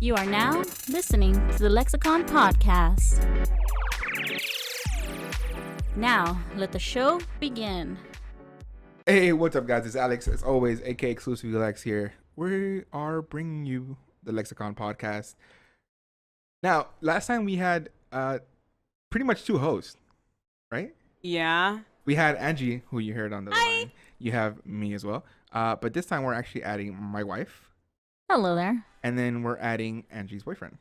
You are now listening to the Lexicon Podcast. Now, let the show begin. Hey, what's up, guys? It's Alex, as always, aka Exclusive Lex here. We are bringing you the Lexicon Podcast. Now, last time we had pretty much two hosts, right? Yeah. We had Angie, who you heard on the line. You have me as well. But this time we're actually adding my wife. Hello there. And then we're adding Angie's boyfriend.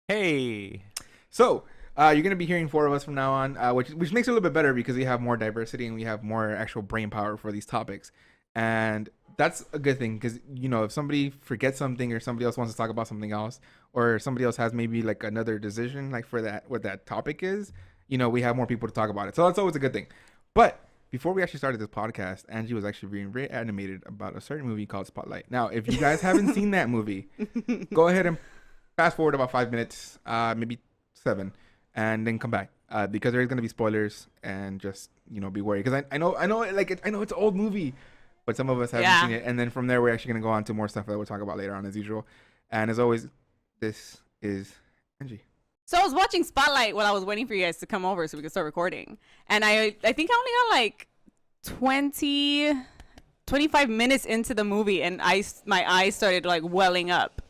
Hey. So, you're going to be hearing four of us from now on, which makes it a little bit better because we have more diversity and we have more actual brain power for these topics. And that's a good thing because, you know, if somebody forgets something or somebody else wants to talk about something else or somebody else has maybe like another decision like for that, what that topic is, you know, we have more people to talk about it. So that's always a good thing. But before we actually started this podcast, Angie was actually being very animated about a certain movie called Spotlight. Now, if you guys haven't seen that movie, go ahead and fast forward about 5 minutes, maybe 7, and then come back because there's going to be spoilers and just, you know, be worried. Because I know it's an old movie, but some of us haven't seen it. And then from there, we're actually going to go on to more stuff that we'll talk about later on as usual. And as always, this is Angie. So I was watching Spotlight while I was waiting for you guys to come over so we could start recording. And I think I only got like 25 minutes into the movie and my eyes started like welling up.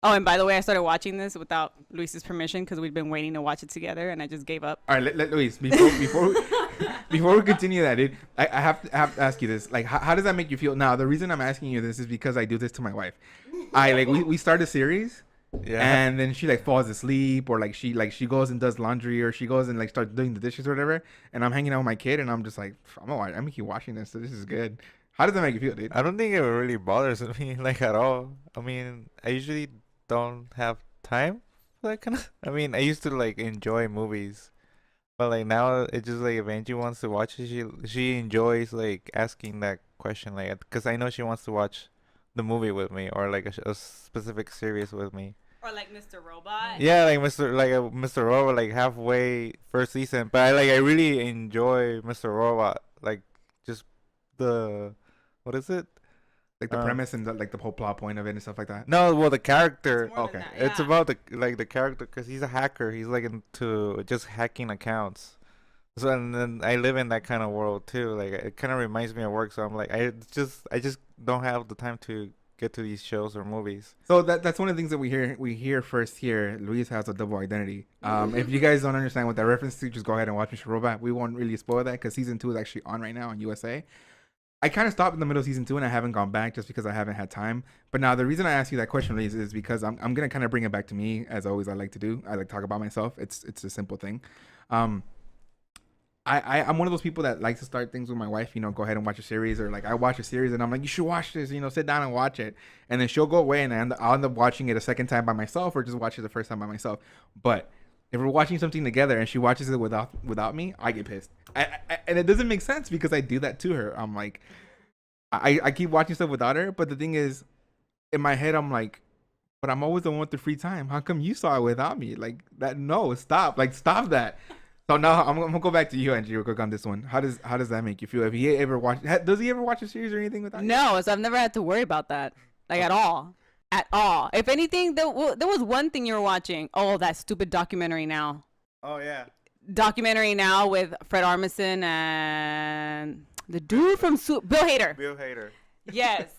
Oh, and by the way, I started watching this without Luis's permission because we'd been waiting to watch it together and I just gave up. All right, let Luis, before we continue that, dude, I have to ask you this. Like, how does that make you feel? Now, the reason I'm asking you this is because I do this to my wife. We start a series. Yeah. And then she like falls asleep or she goes and does laundry or she goes and like starts doing the dishes or whatever. And I'm hanging out with my kid and I'm just like, I'm gonna keep watching this. So this is good. How does that make you feel, dude? I don't think it really bothers me like at all. I mean, I usually don't have time for that kind of. I mean, I used to like enjoy movies, but like now it just like if Angie wants to watch it, she enjoys like asking that question like because I know she wants to watch the movie with me or like a specific series with me. Or like Mr. Robot. Yeah, like Mr. Robot, like halfway first season. But I really enjoy Mr. Robot, like just the what is it? Like the premise and the whole plot point of it and stuff like that. No, well the character. Okay, that, yeah. It's about the character because he's a hacker. He's like into just hacking accounts. So and then I live in that kind of world too. Like it kind of reminds me of work. So I'm like I just don't have the time to get to these shows or movies. So that's one of the things that we hear first here. Luis has a double identity. If you guys don't understand what that reference to, just go ahead and watch Mr. Robot. We won't really spoil that because season 2 is actually on right now on USA. I kind of stopped in the middle of season 2 and I haven't gone back just because I haven't had time. But now the reason I ask you that question, Luis, is because I'm gonna kind of bring it back to me as always. I like to do. I like to talk about myself. It's a simple thing. I'm one of those people that likes to start things with my wife, you know, go ahead and watch a series or like I watch a series and I'm like, you should watch this, you know, sit down and watch it. And then she'll go away and I'll end up watching it a second time by myself or just watch it the first time by myself. But if we're watching something together and she watches it without me, I get pissed. And it doesn't make sense because I do that to her. I'm like, I keep watching stuff without her. But the thing is, in my head, I'm like, but I'm always the one with the free time. How come you saw it without me? Like that? No, stop. Like, stop that. So now I'm gonna go back to you, Angie, real quick on this one. How does that make you feel? If he ever does he ever watch a series or anything without you? No, so I've never had to worry about that, like at all. If anything, there was one thing you were watching. Oh, that stupid documentary now. Oh yeah. Documentary now with Fred Armisen and the dude from Bill Hader. Bill Hader. Yes,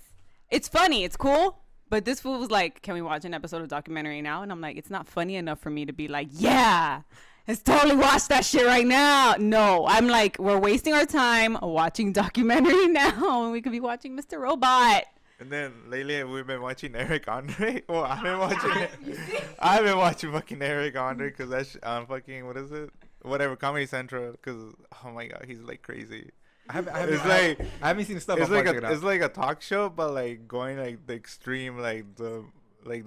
it's funny, it's cool. But this fool was like, "Can we watch an episode of documentary now?" And I'm like, "It's not funny enough for me to be like, yeah." Let's totally watch that shit right now. No, I'm like, we're wasting our time watching documentary now when we could be watching Mr. Robot. And then lately we've been watching Eric Andre. Well, I've been watching fucking Eric Andre because that's on fucking, what is it? Whatever, Comedy Central. Because, oh my God, he's like crazy. I haven't seen the stuff. It's like a talk show, but like going like the extreme, like the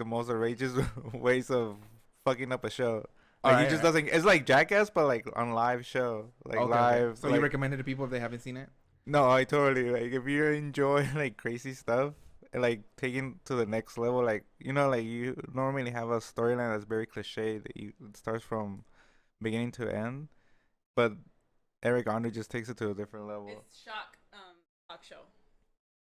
most outrageous ways of fucking up a show. Like he just doesn't. It's like Jackass, but like on live show, like live. So like, you recommend it to people if they haven't seen it? No, I totally like if you enjoy like crazy stuff, and, like taking to the next level. Like you know, like you normally have a storyline that's very cliche. That it starts from beginning to end, but Eric Andre just takes it to a different level. It's talk show.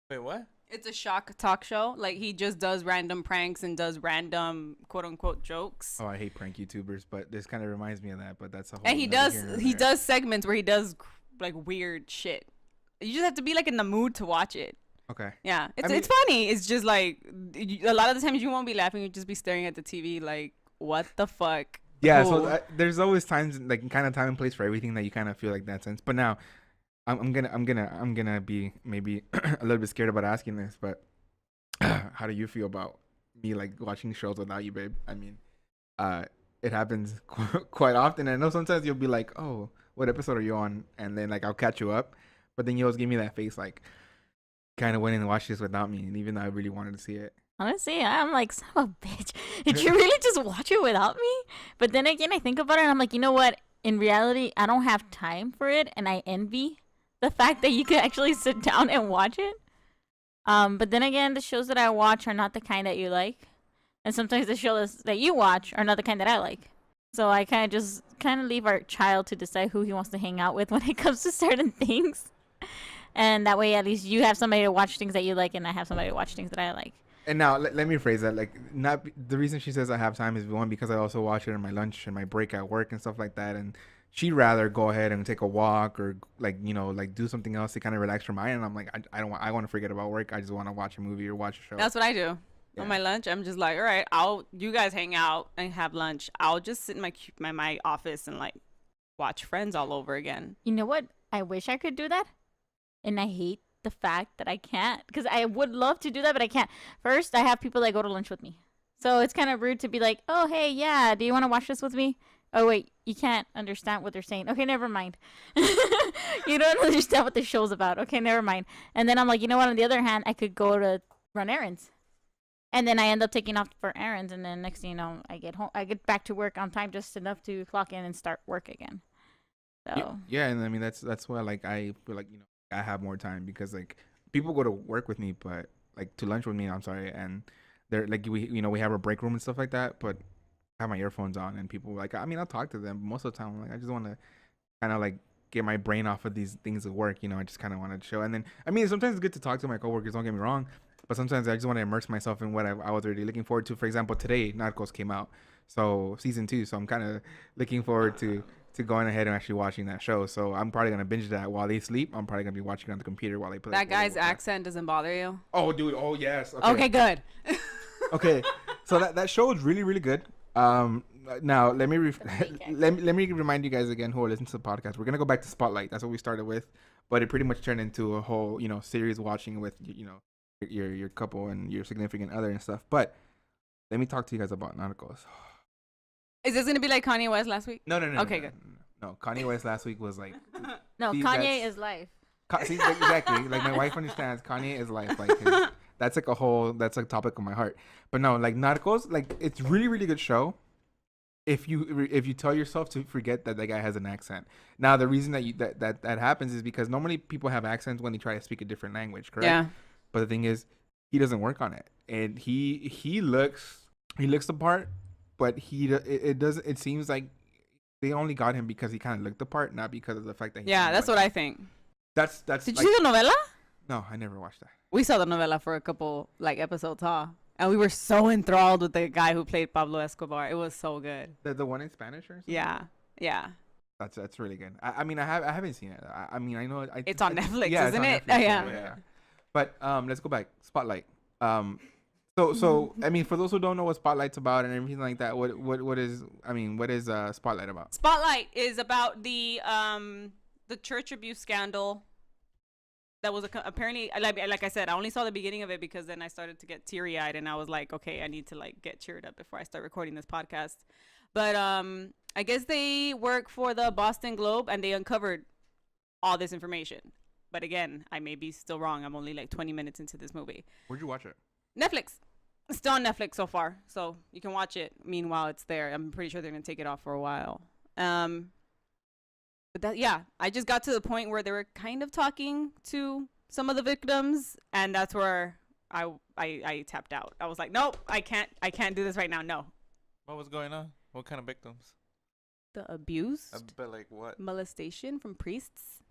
Wait, what? It's a shock talk show. Like, he just does random pranks and does random quote unquote jokes. Oh, I hate prank YouTubers, but this kind of reminds me of that. But that's a whole. And he nother does here and he there. does segments where he does like weird shit. You just have to be like in the mood to watch it. Okay. Yeah, I mean- it's funny. It's just like a lot of the times you won't be laughing. You just be staring at the TV like, what the fuck? Yeah. Cool. So there's always times like kind of time and place for everything that you kind of feel like that sense. But now, I'm gonna be maybe a little bit scared about asking this, but how do you feel about me like watching shows without you, babe? I mean, it happens quite often. I know sometimes you'll be like, oh, what episode are you on? And then like I'll catch you up, but then you always give me that face like, kind of went in and watched this without me, and even though I really wanted to see it. Honestly, I'm like, son of a bitch. Did you really just watch it without me? But then again, I think about it and I'm like, you know what? In reality, I don't have time for it, and I envy the fact that you could actually sit down and watch it. But then again, the shows that I watch are not the kind that you like. And sometimes the shows that you watch are not the kind that I like. So I kind of leave our child to decide who he wants to hang out with when it comes to certain things. And that way, at least you have somebody to watch things that you like, and I have somebody to watch things that I like. And now let me phrase that like the reason she says I have time is one because I also watch it in my lunch and my break at work and stuff like that, and she'd rather go ahead and take a walk or like like do something else to kind of relax her mind, and I'm like I want to forget about work. I just want to watch a movie or watch a show. That's what I do. Yeah. On my lunch, I'm just like, all right, you guys hang out and have lunch. I'll just sit in my office and like watch Friends all over again. You know what? I wish I could do that. And I hate the fact that I can't. Because I would love to do that, but I can't. First, I have people that go to lunch with me. So it's kind of rude to be like, oh, hey, yeah, do you want to watch this with me? Oh, wait, you can't understand what they're saying. Okay, never mind. You don't understand what the show's about. Okay, never mind. And then I'm like, you know what? On the other hand, I could go to run errands. And then I end up taking off for errands. And then next thing you know, I get home. I get back to work on time just enough to clock in and start work again. So Yeah, and I mean that's why like I feel like I have more time because like people go to work with me, but like to lunch with me, I'm sorry, and they're like we have a break room and stuff like that, but I have my earphones on and people like I mean I'll talk to them, but most of the time I'm like I just want to kind of like get my brain off of these things at work, I just kind of want to show. And then I mean sometimes it's good to talk to my coworkers, don't get me wrong, but sometimes I just want to immerse myself in what I was really looking forward to. For example, today Narcos came out, so season 2, so I'm kind of looking forward to going ahead and actually watching that show. So I'm probably gonna binge that while they sleep. I'm probably gonna be watching it on the computer while they play. That guy's accent doesn't bother you? Oh, dude. Oh, yes. Okay, good. Okay. So that show is really, really good. Now let me let me remind you guys again who are listening to the podcast. We're gonna go back to Spotlight. That's what we started with, but it pretty much turned into a whole series watching with your couple and your significant other and stuff. But let me talk to you guys about Narcos. Is this gonna be like Kanye West last week? No. Okay, good. No, Kanye West last week was like. no, See, Kanye is life. See, exactly. Like my wife understands. Kanye is life. Like that's like a topic on my heart. But no, like Narcos, like it's really, really good show. If you tell yourself to forget that guy has an accent. Now the reason that happens is because normally people have accents when they try to speak a different language, correct? Yeah. But the thing is, he doesn't work on it, and he looks the part, but it seems like they only got him because he kind of looked the part, not because of the fact that he That's what I think. That's Did like, you see the novela? No, I never watched that. We saw the novela for a couple like episodes, huh? And we were so enthralled with the guy who played Pablo Escobar. It was so good. The one in Spanish or something? Yeah. That's really good. I mean I haven't seen it. I mean I know It's on Netflix, yeah, isn't it's it? on Netflix, Yeah. But let's go back. Spotlight. So I mean for those who don't know what Spotlight's about and everything like that, what is Spotlight about? Spotlight is about the church abuse scandal. That was apparently like I said, I only saw the beginning of it because then I started to get teary-eyed and I was like, okay, I need to like get cheered up before I start recording this podcast. But I guess they work for the Boston Globe and they uncovered all this information. But again, I may be still wrong. I'm only like 20 minutes into this movie. Where'd you watch it? Netflix. It's still on Netflix so far, so you can watch it. Meanwhile, it's there. I'm pretty sure they're gonna take it off for a while. But I just got to the point where they were kind of talking to some of the victims, and that's where I tapped out. I was like, nope, I can't do this right now. No. What was going on? What kind of victims? The abuse, But like what? molestation from priests.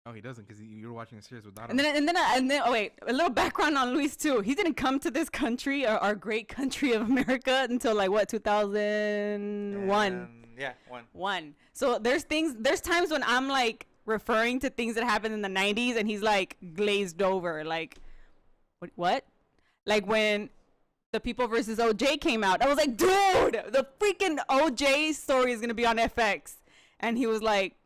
Oh, he doesn't because you were watching a series without And him. then, oh wait, a little background on Luis too. He didn't come to this country, our great country of America, until like what, 2001. Yeah, One. So there's times when I'm like referring to things that happened in the 90s, and he's like glazed over, like, what? Like when the People versus OJ came out, I was like, dude, the freaking OJ story is gonna be on FX, and he was like,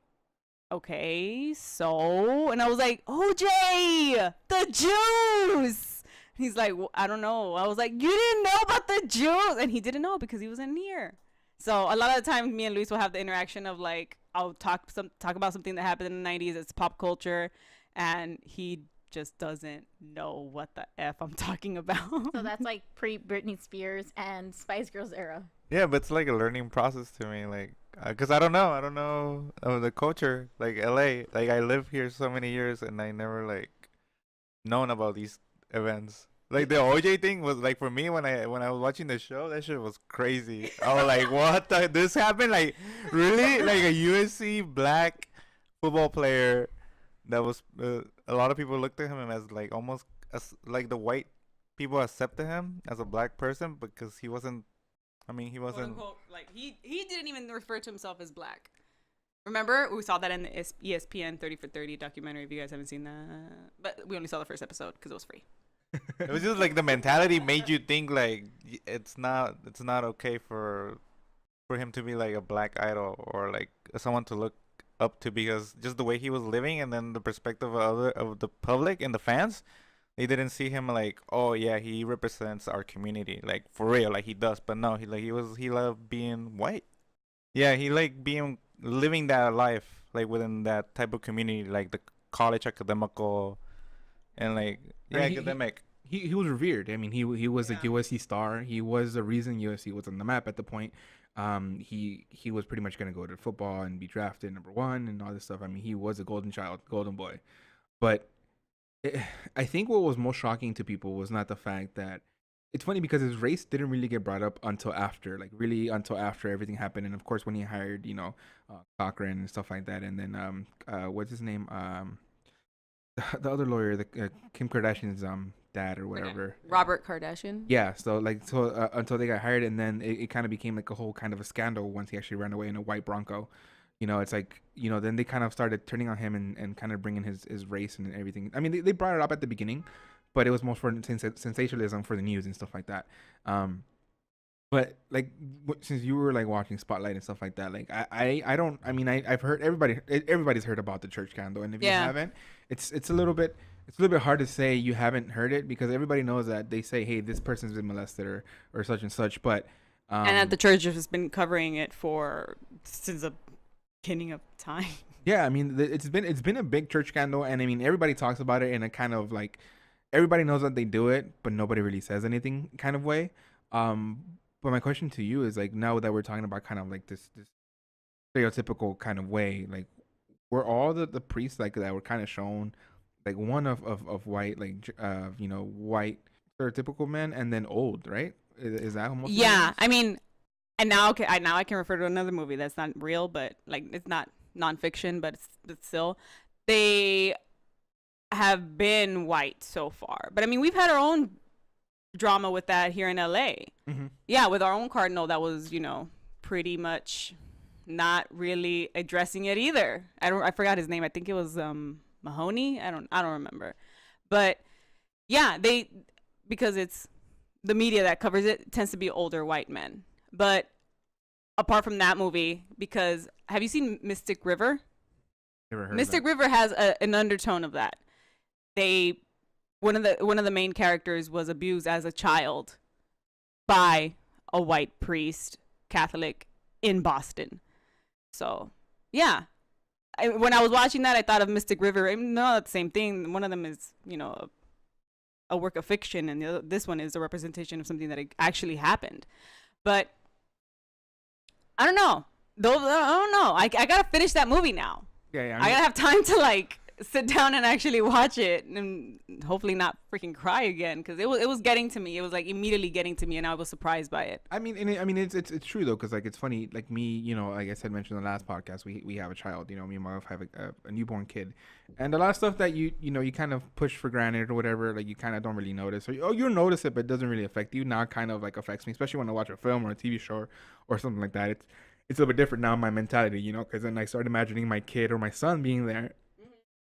okay, so, and I was like, OJ, the Jews. He's like, well, I don't know. I was like, you didn't know about the Jews, and he didn't know because he wasn't here. So a lot of the time, me and Luis will have the interaction of like, I'll talk about something that happened in the 90s. It's pop culture, and he just doesn't know what the F I'm talking about. So that's like pre-Britney Spears and Spice Girls era. Yeah, but it's like a learning process to me, like, cause I don't know the culture, like LA. Like I live here so many years, and I never like known about these events. Like the OJ thing was like for me when I was watching the show, that shit was crazy. I was like, what? This happened? Like really? Like a USC black football player that was a lot of people looked at him as like almost as like the white people accepted him as a black person because he wasn't. I mean, he wasn't. Quote, unquote, like he didn't even refer to himself as black. Remember, we saw that in the ESPN 30 for 30 documentary. If you guys haven't seen that, but we only saw the first episode because it was free. It was just like the mentality made you think like it's not okay for him to be like a black idol or like someone to look up to, because just the way he was living, and then the perspective of the public and the fans, they didn't see him like, oh yeah, he represents our community, like for real, like he does. But no, he loved being white. Yeah, he liked living that life like within that type of community, like the college academical and like academic. He was revered. I mean, he was a USC star. He was the reason USC was on the map at the point. He was pretty much going to go to football and be drafted number 1 and all this stuff. I mean, he was a golden child, golden boy. But I think what was most shocking to people was not the fact that it's funny because his race didn't really get brought up until after everything happened. And of course, when he hired, Cochran and stuff like that. And then, what's his name? The other lawyer, Kim Kardashian's dad or whatever. Robert Kardashian. Yeah, so until they got hired, and then it kind of became like a whole kind of a scandal once he actually ran away in a white Bronco. It's like, then they kind of started turning on him and kind of bringing his race and everything. I mean, they brought it up at the beginning, but it was more for sensationalism for the news and stuff like that. But like since you were like watching Spotlight and stuff like that, like I've heard everybody's heard about the church scandal, and if you haven't, it's a little bit hard to say you haven't heard it because everybody knows that they say, hey, this person's been molested or such and such, but and that the church has been covering it since the beginning of time. Yeah, I mean it's been a big church scandal, and I mean everybody talks about it in a kind of like everybody knows that they do it, but nobody really says anything kind of way. But my question to you is like, now that we're talking about kind of like this stereotypical kind of way, like were all the priests like that were kind of shown like one of white, like white stereotypical men, and then old, right? Is that almost? Yeah, I mean, and now I can refer to another movie that's not real, but like it's not nonfiction, but it's still they have been white so far. But I mean, we've had our own drama with that here in LA. Mm-hmm. Yeah, with our own cardinal that was, pretty much not really addressing it either. I forgot his name. I think it was Mahoney. I don't remember. But yeah, because it's the media that covers it tends to be older white men. But apart from that movie, because have you seen Mystic River? Never heard Mystic of that. River has an undertone of that. One of the main characters was abused as a child by a white priest, Catholic, in Boston. So, yeah. When I was watching that, I thought of Mystic River. No, it's the same thing. One of them is, a work of fiction, and this one is a representation of something that actually happened. But I don't know. I don't know. I gotta finish that movie now. Yeah. I gotta have time to like sit down and actually watch it, and hopefully not freaking cry again, because it was getting to me. It was like immediately getting to me, and I was surprised by it. I mean, it's true though, because like it's funny. Like me, you know, like I said, mentioned in the last podcast, we have a child. You know, me and my wife have a newborn kid, and a lot of stuff that you know you kind of push for granted or whatever, like you kind of don't really notice, or you'll notice it, but it doesn't really affect you. Now, it kind of like affects me, especially when I watch a film or a TV show or something like that. It's a little bit different now in my mentality, you know, because then I start imagining my kid or my son being there,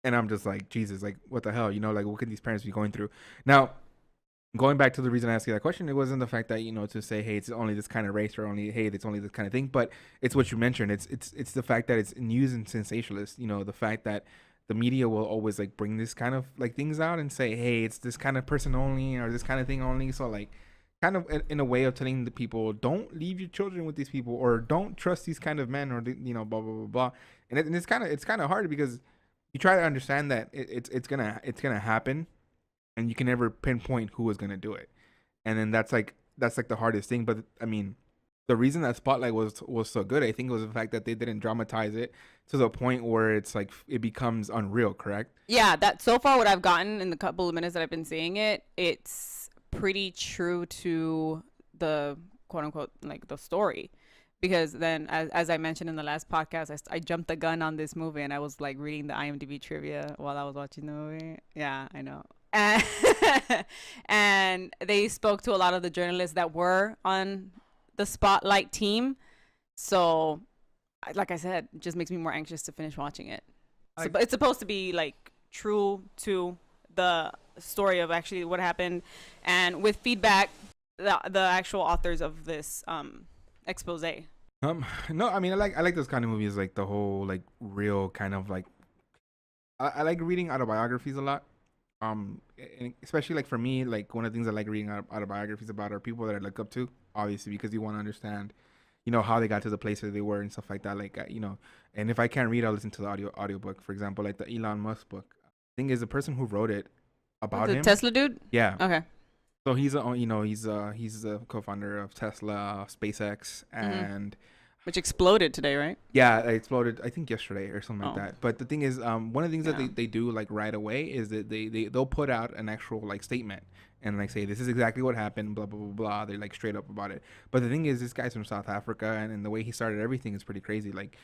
and I'm just like, Jesus, like what the hell, you know, like what could these parents be going through now? Going back to the reason I asked you that question, it wasn't the fact that, you know, to say, hey, it's only this kind of race, or only, hey, it's only this kind of thing, but it's what you mentioned. It's the fact that it's news and sensationalist. You know, the fact that the media will always like bring this kind of like things out and say, hey, it's this kind of person only or this kind of thing only. So like, kind of in a way of telling the people, don't leave your children with these people, or don't trust these kind of men, or you know, blah blah blah blah. And it's kind of hard because you try to understand that it's gonna happen, and you can never pinpoint who is gonna do it. And then that's like the hardest thing. But I mean, the reason that Spotlight was so good, I think, was the fact that they didn't dramatize it to the point where it's like it becomes unreal. Correct? Yeah, that so far what I've gotten in the couple of minutes that I've been seeing it, it's pretty true to the quote unquote like the story, because then as I mentioned in the last podcast, I jumped the gun on this movie, and I was like reading the IMDb trivia while I was watching the movie. Yeah, I know. And, and they spoke to a lot of the journalists that were on the Spotlight team, so like I said, it just makes me more anxious to finish watching it. So, but it's supposed to be like true to the story of actually what happened, and with feedback the actual authors of this expose. No, I mean, I like those kind of movies, like the whole like real kind of like I like reading autobiographies a lot, and especially like for me, like one of the things I like reading autobiographies about are people that I look up to, obviously, because you want to understand, you know, how they got to the place where they were and stuff like that, like you know. And if I can't read, I'll listen to the audiobook, for example, like the Elon Musk book. Thing is, the person who wrote it about the him, Tesla dude. Yeah. Okay. So he's a co-founder of Tesla, SpaceX, and which exploded today, right? Yeah, it exploded, I think yesterday or something like Oh. that. But the thing is, one of the things that they do like right away is that they'll put out an actual like statement and like say, this is exactly what happened, blah blah blah blah. They're like straight up about it. But the thing is, this guy's from South Africa, and the way he started everything is pretty crazy. Like,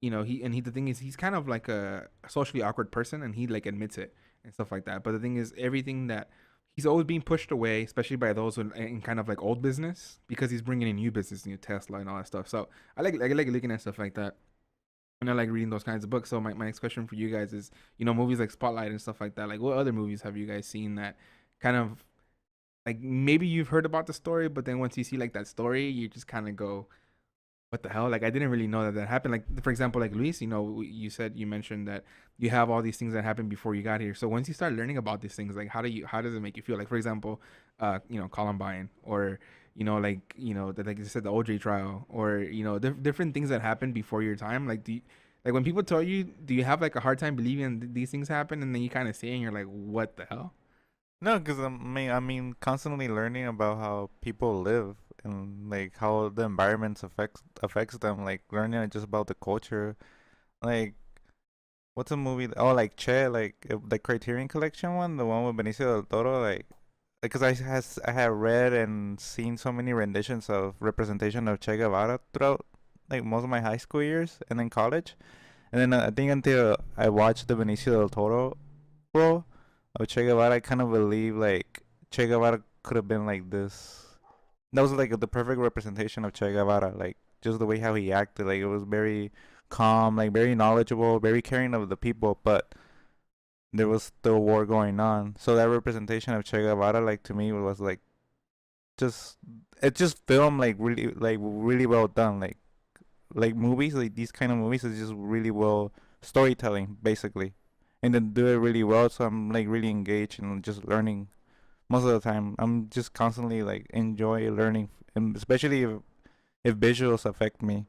you know, the thing is, he's kind of like a socially awkward person, and he like admits it and stuff like that. But the thing is, everything that he's always being pushed away, especially by those in kind of like old business, because he's bringing in new business, new Tesla and all that stuff. So I like looking at stuff like that, and I like reading those kinds of books. So my next question for you guys is, you know, movies like Spotlight and stuff like that. Like, what other movies have you guys seen that kind of like maybe you've heard about the story, but then once you see like that story, you just kind of go, what the hell? Like, I didn't really know that happened. Like, for example, like Luis, you know, you mentioned that you have all these things that happened before you got here. So once you start learning about these things, like how does it make you feel? Like, for example, you know, Columbine, or, you know, like, you know, like you said, the OJ trial, or, you know, different things that happened before your time. Like, like when people tell you, do you have like a hard time believing these things happen? And then you kind of see it and you're like, what the hell? No, because I mean, constantly learning about how people live and like how the environment affects them. Like learning just about the culture. Like, what's a movie? Oh, like Che, like the Criterion Collection one, the one with Benicio del Toro. Like, because I have read and seen so many renditions of representation of Che Guevara throughout like most of my high school years and then college, and then I think until I watched the Benicio del Toro role of Che Guevara, I kind of believe like Che Guevara could have been like this. That was like the perfect representation of Che Guevara, like just the way how he acted. Like, it was very calm, like very knowledgeable, very caring of the people, but there was still war going on. So that representation of Che Guevara, like, to me, was like just filmed like really well done. Like movies, like these kind of movies is just really well storytelling basically, and then do it really well. So I'm like really engaged and just learning. Most of the time, I'm just constantly like enjoy learning, and especially if visuals affect me.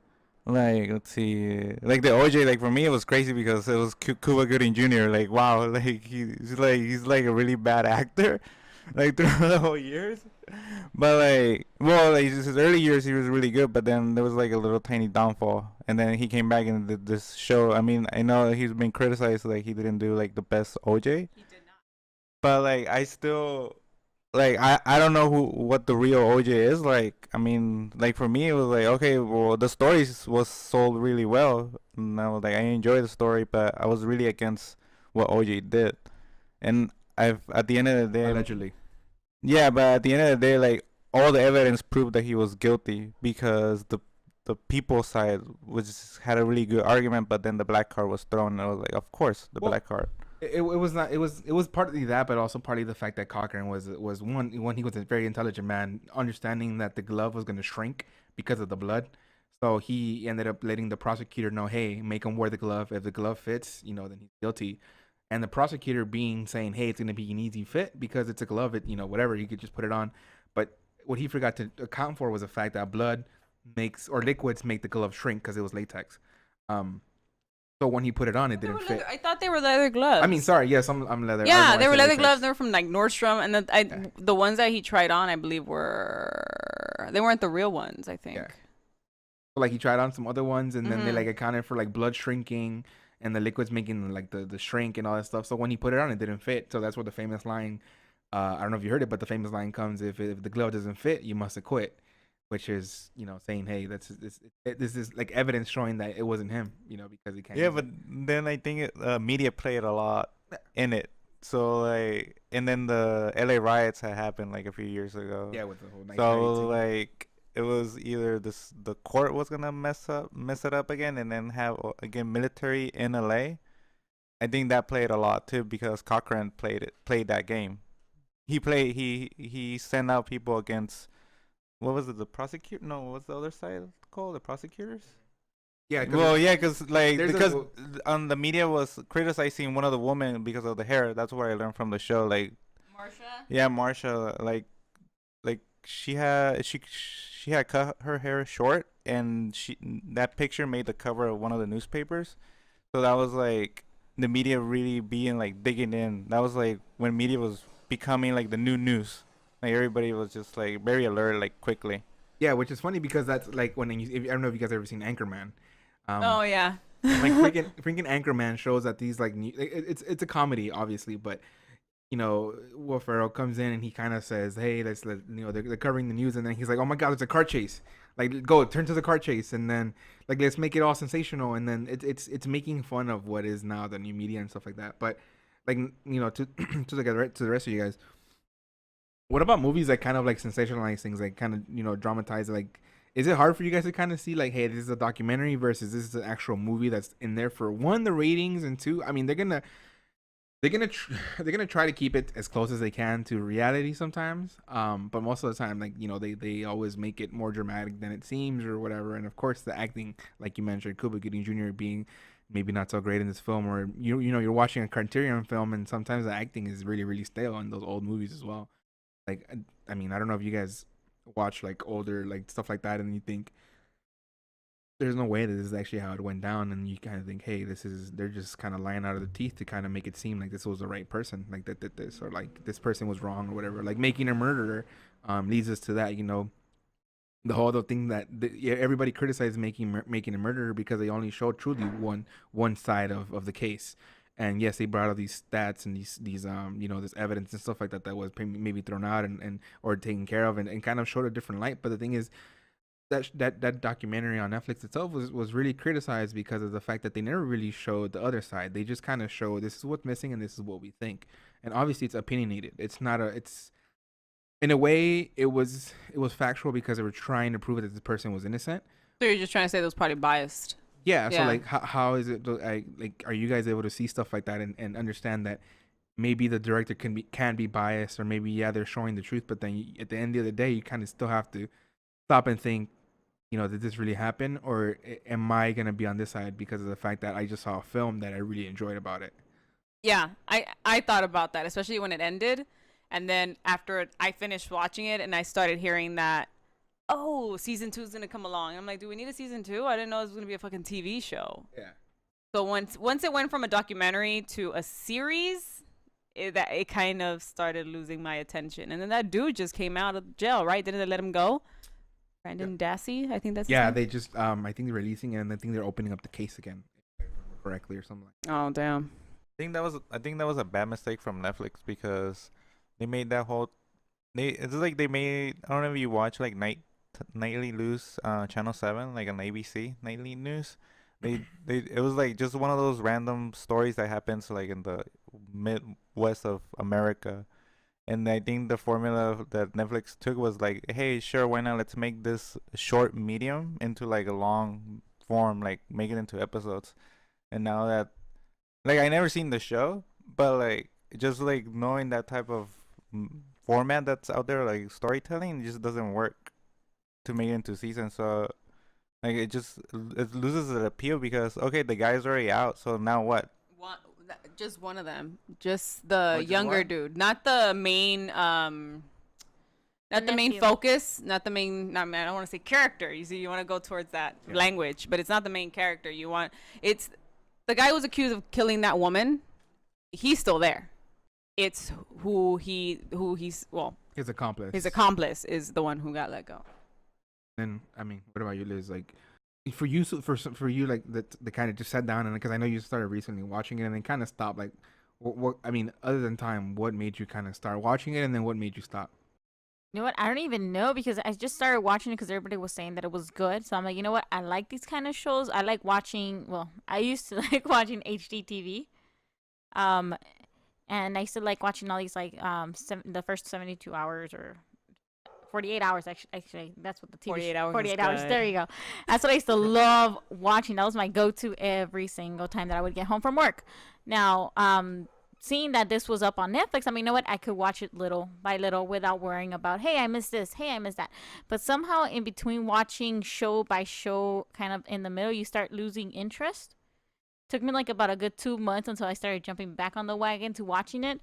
Like, let's see, like the OJ, like for me it was crazy because it was Cuba Gooding Jr. Like, wow, like he's like a really bad actor, like throughout the whole years. But like, well, like his early years, he was really good. But then there was like a little tiny downfall, and then he came back and did this show. I mean, I know he's been criticized like he didn't do like the best OJ, He did not. but like I still like I don't know what the real OJ is like. I mean, like for me, it was like okay, well, the stories was sold really well. And I was like I enjoyed the story, but I was really against what OJ did. And I've at the end of the day, Allegedly. yeah, but at the end of the day, like all the evidence proved that he was guilty because the people side was had a really good argument, but then the black card was thrown. And I was like, of course, the Well, black card. It was not it was partly that, but also partly the fact that Cochran was one he was a very intelligent man, understanding that the glove was going to shrink because of the blood. So he ended up letting the prosecutor know, hey, make him wear the glove. If the glove fits, then he's guilty. And the prosecutor being saying, hey, it's going to be an easy fit because it's a glove. It whatever, you could just put it on. But what he forgot to account for was the fact that blood makes or liquids make the glove shrink because it was latex. So when he put it on, it didn't fit. I thought they were leather gloves. I mean, sorry, yes, I'm leather. I don't Yeah, know they why I were said leather latex. gloves. They were from like Nordstrom, and the ones that he tried on, I believe, they weren't the real ones. I think. Yeah. So, like he tried on some other ones, and then they like accounted for like blood shrinking and the liquids making like the shrink and all that stuff. So when he put it on, it didn't fit. So that's where the famous line. I don't know if you heard it, but the famous line comes: if the glove doesn't fit, you must acquit. Which is, saying, hey, this is like evidence showing that it wasn't him, because he can't. Yeah, use but it. then I think media played a lot in it. So like, and then the LA riots had happened like a few years ago. Yeah, with the whole So like, it was either the court was gonna mess it up again, and then have again military in LA. I think that played a lot too because Cochran played that game. He sent out people against. What was it? The prosecutor? No, what's the other side called? The prosecutors? Yeah. Well, yeah, because there's on the media was criticizing one of the women because of the hair. That's what I learned from the show. Like, Marsha. yeah, Marsha, like she had cut her hair short, and that picture made the cover of one of the newspapers. So that was like the media really being like digging in. That was like when media was becoming like the new news. Like everybody was just like very alert, like quickly. Yeah, which is funny because that's like I don't know if you guys have ever seen Anchorman. Oh yeah. Like freaking Anchorman shows that these like it's a comedy obviously, but Will Ferrell comes in and he kind of says, hey, they're covering the news, and then he's like, oh my god, there's a car chase, like go turn to the car chase, and then like let's make it all sensational, and then it's making fun of what is now the new media and stuff like that. But like to to the rest of you guys, what about movies that kind of like sensationalize things, like kind of dramatize? Like, is it hard for you guys to kind of see like, hey, this is a documentary versus this is an actual movie that's in there for one, the ratings, and two, I mean, they're gonna try to keep it as close as they can to reality sometimes. But most of the time, like they always make it more dramatic than it seems or whatever. And of course, the acting, like you mentioned, Cuba Gooding Jr. being maybe not so great in this film, or you're watching a Criterion film, and sometimes the acting is really really stale in those old movies as well. Like, I mean, I don't know if you guys watch like older like stuff like that, and you think there's no way that this is actually how it went down, and you kind of think, hey, they're just kind of lying out of the teeth to kind of make it seem like this was the right person, like that did this, or like this person was wrong or whatever. Like making a murderer leads us to that, the whole other thing that everybody criticizes making a murderer because they only show truly one side of the case. And yes, they brought out these stats and these this evidence and stuff like that was maybe thrown out and or taken care of and kind of showed a different light. But the thing is, that documentary on Netflix itself was really criticized because of the fact that they never really showed the other side. They just kind of show this is what's missing and this is what we think. And obviously, it's opinionated. It's not it's in a way it was factual because they were trying to prove that this person was innocent. So you're just trying to say that was probably biased. Yeah. So like, how is it? Like, are you guys able to see stuff like that and understand that maybe the director can be biased, or maybe they're showing the truth, but then at the end of the day, you kind of still have to stop and think, did this really happen, or am I gonna be on this side because of the fact that I just saw a film that I really enjoyed about it? Yeah, I thought about that, especially when it ended, and then after I finished watching it and I started hearing that, oh, season 2 is gonna come along. I'm like, do we need a season 2? I didn't know it was gonna be a fucking TV show. Yeah. So once it went from a documentary to a series, it kind of started losing my attention. And then that dude just came out of jail, right? Didn't they let him go? Brandon Dassey, I think that's his Yeah, name? they just I think they're releasing it, and I think they're opening up the case again, correctly or something like Oh damn. I think that was a bad mistake from Netflix because they made that whole it's like they made, I don't know if you watch like nightly news, channel 7, like on ABC nightly news. They it was like just one of those random stories that happens like in the Midwest of America. And I think the formula that Netflix took was like, hey, sure, why not? Let's make this short medium into like a long form, like make it into episodes. And now that, like, I never seen the show, but like just like knowing that type of format that's out there, like storytelling, just doesn't work to make it into season. So like it loses its appeal because okay, the guy's already out, so now what? Just one of them, just the just younger one? dude, not the main, not the main nephew. focus, not the main. I don't want to say character. You see, you want to go towards that Yeah. language, but it's not the main character. It's the guy who was accused of killing that woman. He's still there. It's his accomplice is the one who got let go. And I mean, what about you, Liz? Like, for you, for you, like the kind of just sat down and because I know you started recently watching it and then kind of stopped. Like, what I mean, other than time, what made you kind of start watching it, and then what made you stop? You know what? I don't even know because I just started watching it because everybody was saying that it was good. So I'm like, you know what? I like these kind of shows. I like watching. Well, I used to like watching HGTV. And I used to like watching all these like the first 72 hours or 48 hours actually that's what the TV 48 hours 48 is hours good. there you go. That's what I used to love watching. That was my go-to every single time that I would get home from work. Now seeing that this was up on Netflix, I mean, you know what, I could watch it little by little without worrying about, hey, I missed this, hey, I missed that. But somehow in between watching show by show, kind of in the middle, you start losing interest. Took me like about a good 2 months until I started jumping back on the wagon to watching it.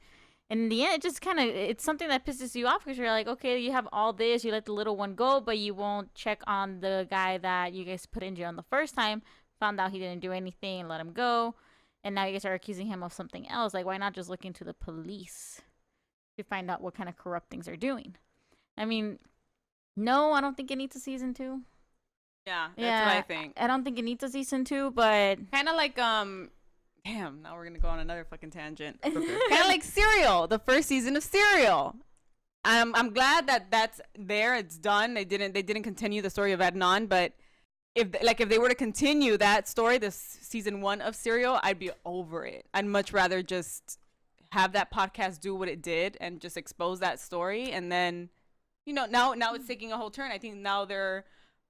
And in the end, it just kind of, it's something that pisses you off because you're like, okay, you have all this, you let the little one go, but you won't check on the guy that you guys put in jail the first time, found out he didn't do anything and let him go. And now you guys are accusing him of something else. Like, why not just look into the police to find out what kind of corrupt things they're doing? I mean, no, I don't think it needs a season 2. Yeah, that's what I think. I don't think it needs a season 2, but Kind of like damn, now we're gonna go on another fucking tangent. Okay. Kind of like Serial, the first season of Serial. I'm glad that that's there. It's done. They didn't continue the story of Adnan, but if they were to continue that story, this season 1 of Serial, I'd be over it. I'd much rather just have that podcast do what it did and just expose that story, and then, now it's taking a whole turn. I think now they're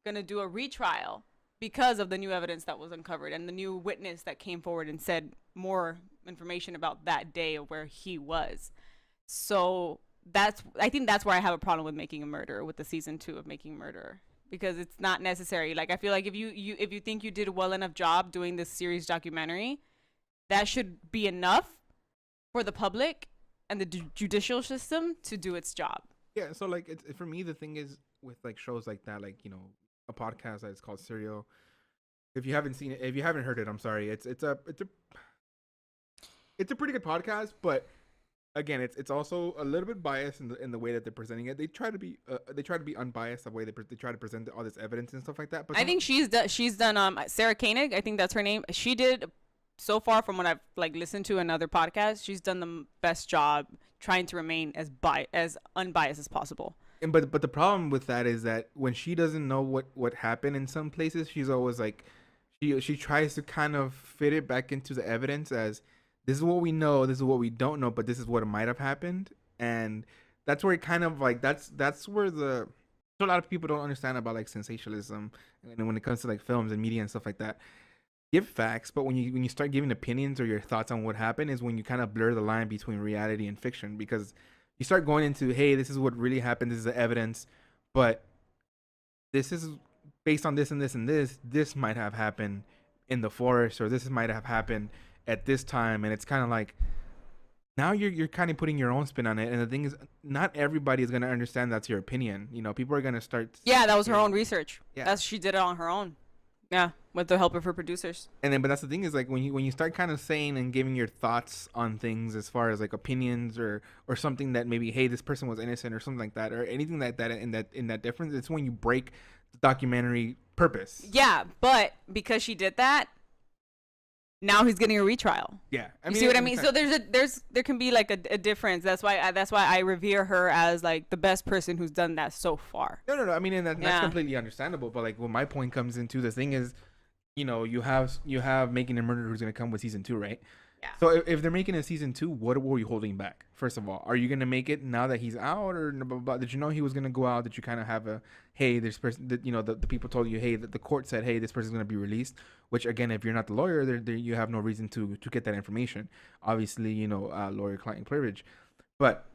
gonna do a retrial because of the new evidence that was uncovered and the new witness that came forward and said more information about that day of where he was. So I think that's where I have a problem with Making a Murderer, with the season 2 of Making a Murderer, because it's not necessary. Like, I feel like if you think you did a well enough job doing this series documentary, that should be enough for the public and the judicial system to do its job. Yeah, so like it's for me, the thing is with like shows like that, like a podcast that is called Serial. If you haven't seen it, if you haven't heard it, I'm sorry. It's a pretty good podcast, but again, it's also a little bit biased in the way that they're presenting it. They try to be unbiased the way they try to present all this evidence and stuff like that. But I think she's done Sarah Koenig, I think that's her name. She did, so far from what I've like listened to in other podcasts, she's done the best job trying to remain as unbiased as possible. And but the problem with that is that when she doesn't know what happened in some places, she's always like she tries to kind of fit it back into the evidence as this is what we know, this is what we don't know, but this is what might have happened. And that's where it kind of like that's where a lot of people don't understand about like sensationalism, and when it comes to like films and media and stuff like that. Give facts, but when you start giving opinions or your thoughts on what happened is when you kind of blur the line between reality and fiction, because you start going into, hey, this is what really happened, this is the evidence, but this is based on this and this and this might have happened in the forest, or this might have happened at this time. And it's kind of like, now you're kind of putting your own spin on it. And the thing is, not everybody is going to understand that's your opinion. People are going to start. Yeah, that was her own research. Yeah. She did it on her own. Yeah, with the help of her producers. And then, but that's the thing is like when you start kind of saying and giving your thoughts on things as far as like opinions or something that maybe, hey, this person was innocent or something like that, or anything like that in that difference, it's when you break the documentary purpose. Yeah, but because she did that, now he's getting a retrial. Yeah, You see what I mean? So there can be like a difference. That's why I revere her as like the best person who's done that so far. No. I mean, and that's completely understandable. But like, what my point comes into the thing is, you know, you have Making a Murderer who's gonna come with season 2, right? Yeah. So if they're making a season 2, what were you holding back? First of all, are you gonna make it now that he's out, or blah, blah, blah? Did you know he was gonna go out? Did you kind of have a, hey, this person, that, you know, the people told you, hey, that the court said, hey, this person's gonna be released. Which again, if you're not the lawyer, there you have no reason to get that information. Obviously, you know, lawyer-client privilege. But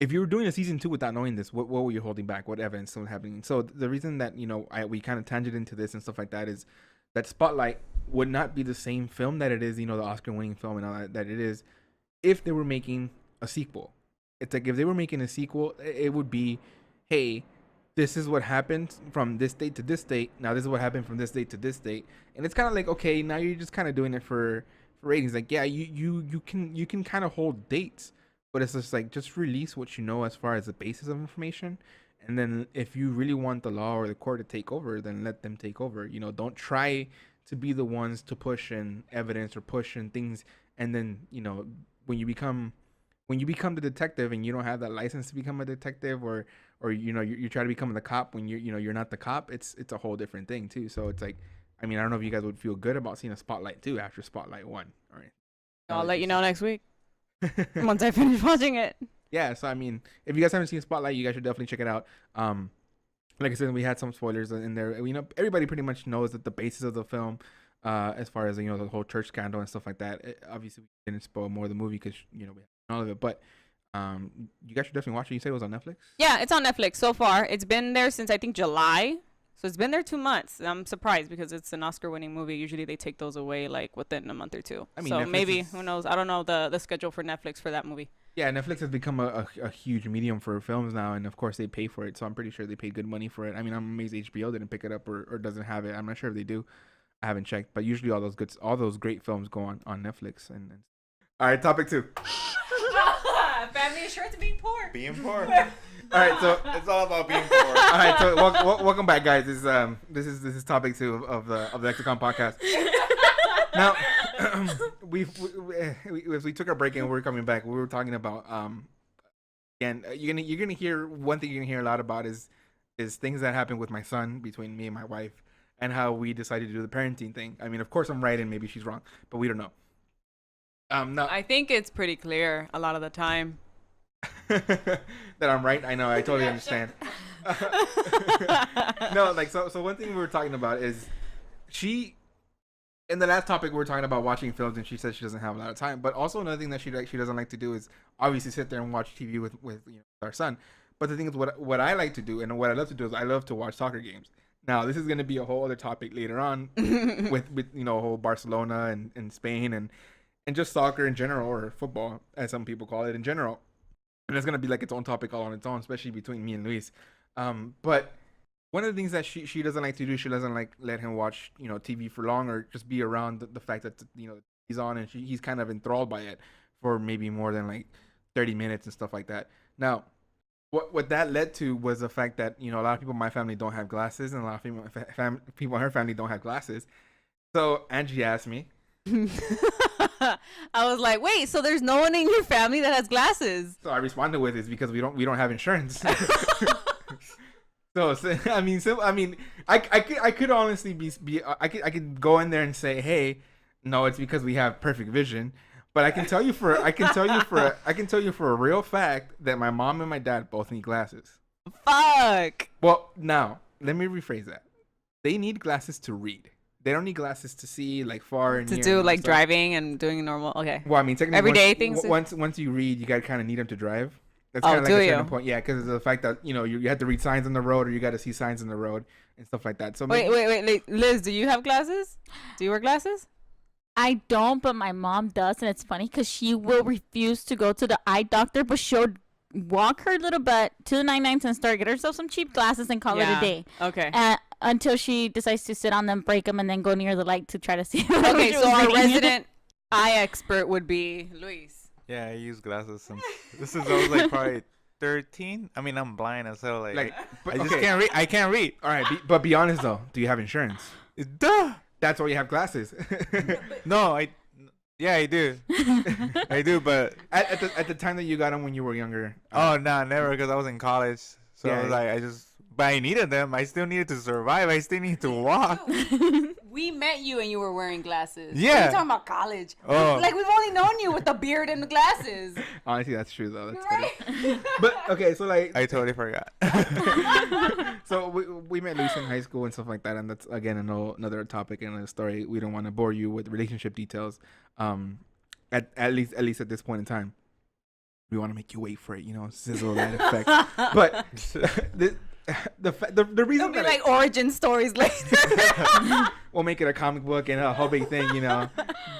if you were doing a season 2 without knowing this, what were you holding back? What evidence was happening? So the reason that, you know, we kind of tangent into this and stuff like that is that Spotlight would not be the same film that it is, you know, the Oscar-winning film and all that it is, if they were making a sequel. It's like if they were making a sequel, it would be, hey, this is what happened from this date to this date. Now this is what happened from this date to this date. And it's kind of like, okay, now you're just kind of doing it for ratings. Like, yeah, you can kind of hold dates, but it's just like, just release what you know as far as the basis of information. And then if you really want the law or the court to take over, then let them take over. You know, don't try to be the ones to push in evidence or push in things. And then, you know, when you become the detective and you don't have that license to become a detective, or you know, you try to become the cop when you're not the cop, it's a whole different thing too. So it's like, I mean, I don't know if you guys would feel good about seeing a Spotlight 2 after Spotlight 1. All right. I'll let you know next week once I finish watching it. Yeah, so I mean, if you guys haven't seen Spotlight, you guys should definitely check it out. Like I said, we had some spoilers in there. You know, everybody pretty much knows that the basis of the film, as far as, you know, the whole church scandal and stuff like that. Obviously, we didn't spoil more of the movie because, you know, we have all of it. But you guys should definitely watch it. You said it was on Netflix? Yeah, it's on Netflix so far. It's been there since I think July. So it's been there 2 months. I'm surprised because it's an Oscar-winning movie. Usually they take those away like within a month or two. I mean, so Netflix maybe, who knows? I don't know the schedule for Netflix for that movie. Yeah, Netflix has become a huge medium for films now, and of course they pay for it. So I'm pretty sure they paid good money for it. I mean, I'm amazed HBO didn't pick it up or doesn't have it. I'm not sure if they do. I haven't checked, but usually all those great films go on Netflix. And all right, topic 2. Family insurance being poor. Being poor. All right, so It's all about being poor. all right, so welcome back, guys. This is topic 2 of the Lexicon Podcast. Now, we took our break and we're coming back. We were talking about again, you're gonna hear one thing you're gonna hear a lot about is things that happen with my son, between me and my wife, and how we decided to do the parenting thing. I mean, of course I'm right and maybe she's wrong, but we don't know. No, I think it's pretty clear a lot of the time. that I'm right. I know. I totally understand. No, like so one thing we were talking about is in the last topic we were talking about watching films, and she said she doesn't have a lot of time. But also another thing that she doesn't like to do is obviously sit there and watch TV with you know, our son. But the thing is, what I like to do and what I love to do is I love to watch soccer games. Now this is going to be a whole other topic later on with you know, whole Barcelona and Spain and just soccer in general, or football as some people call it in general. And it's going to be like its own topic all on its own, especially between me and Luis. But one of the things that she doesn't like to do, she doesn't like let him watch, you know, TV for long, or just be around the fact that, you know, he's on and he's kind of enthralled by it for maybe more than like 30 minutes and stuff like that. Now, what that led to was the fact that, you know, a lot of people in my family don't have glasses, and a lot of people in her family don't have glasses. So Angie asked me. I was like, wait, so there's no one in your family that has glasses? So I responded with, it's because we don't have insurance. So I mean, I could honestly I could go in there and say, hey, no, it's because we have perfect vision. But I can tell you for a real fact that my mom and my dad both need glasses. Fuck. Well, now let me rephrase that. They need glasses to read. They don't need glasses to see like far and To near do and like stuff. driving and doing normal. Okay. Well, I mean, technically, Everyday things. Once you read, you got to kind of need them to drive. That's Oh, kind of do like a you? certain point. Yeah, because of the fact that, you know, you have to read signs on the road, or you got to see signs on the road and stuff like that. So Wait, Liz, do you have glasses? Do you wear glasses? I don't, but my mom does, and it's funny because she will refuse to go to the eye doctor, but she'll walk her little butt to the 99 cents store, get herself some cheap glasses, and call it a day. Okay. until she decides to sit on them, break them, and then go near the light to try to see. Okay, so our resident eye expert would be Luis. Yeah, I use glasses since this is I was like probably 13. I mean, I'm blind as hell. Like but, I just okay. can't read. I can't read. All right, but be honest though. Do you have insurance? Duh. That's why you have glasses. No, yeah, I do. I do, but at the time that you got them when you were younger. oh no, never, because I was in college. So Yeah, I was like, but I needed them. I still needed to survive. I still need to walk. We met you and you were wearing glasses. Yeah. What are you talking about college? Oh. Like, we've only known you with the beard and the glasses. Honestly, that's true though. That's Right? funny. But okay, so like, I totally forgot. so we met Luis in high school and stuff like that, and that's again another topic and a story. We don't want to bore you with relationship details. At least at this point in time, we want to make you wait for it, sizzle that effect. But the reason It'll be that like origin stories later. we'll make it a comic book and a whole big thing,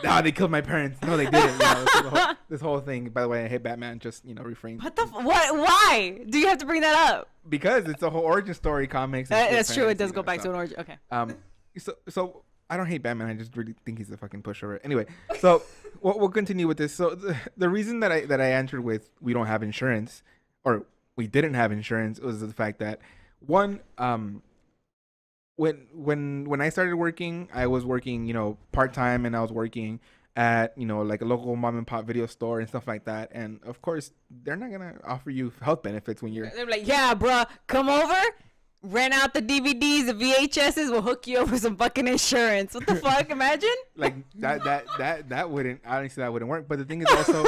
they killed my parents. No, they didn't. This whole thing. By the way, I hate Batman. Just refrain. What the? What? Why do you have to bring that up? Because it's a whole origin story comics. That's true. It does go back to an origin. Okay. So I don't hate Batman. I just really think he's a fucking pushover. Anyway, so we'll continue with this. So the reason that I answered with we don't have insurance, or we didn't have insurance, was the fact that one, when I started working, I was working part time, and I was working at like a local mom and pop video store and stuff like that. And of course, they're not gonna offer you health benefits when you're. They're like, yeah, bruh, come over. Rent out the DVDs, the VHSs. We'll hook you up with some fucking insurance. What the fuck? Imagine. Like that wouldn't, honestly, that wouldn't work. But the thing is also,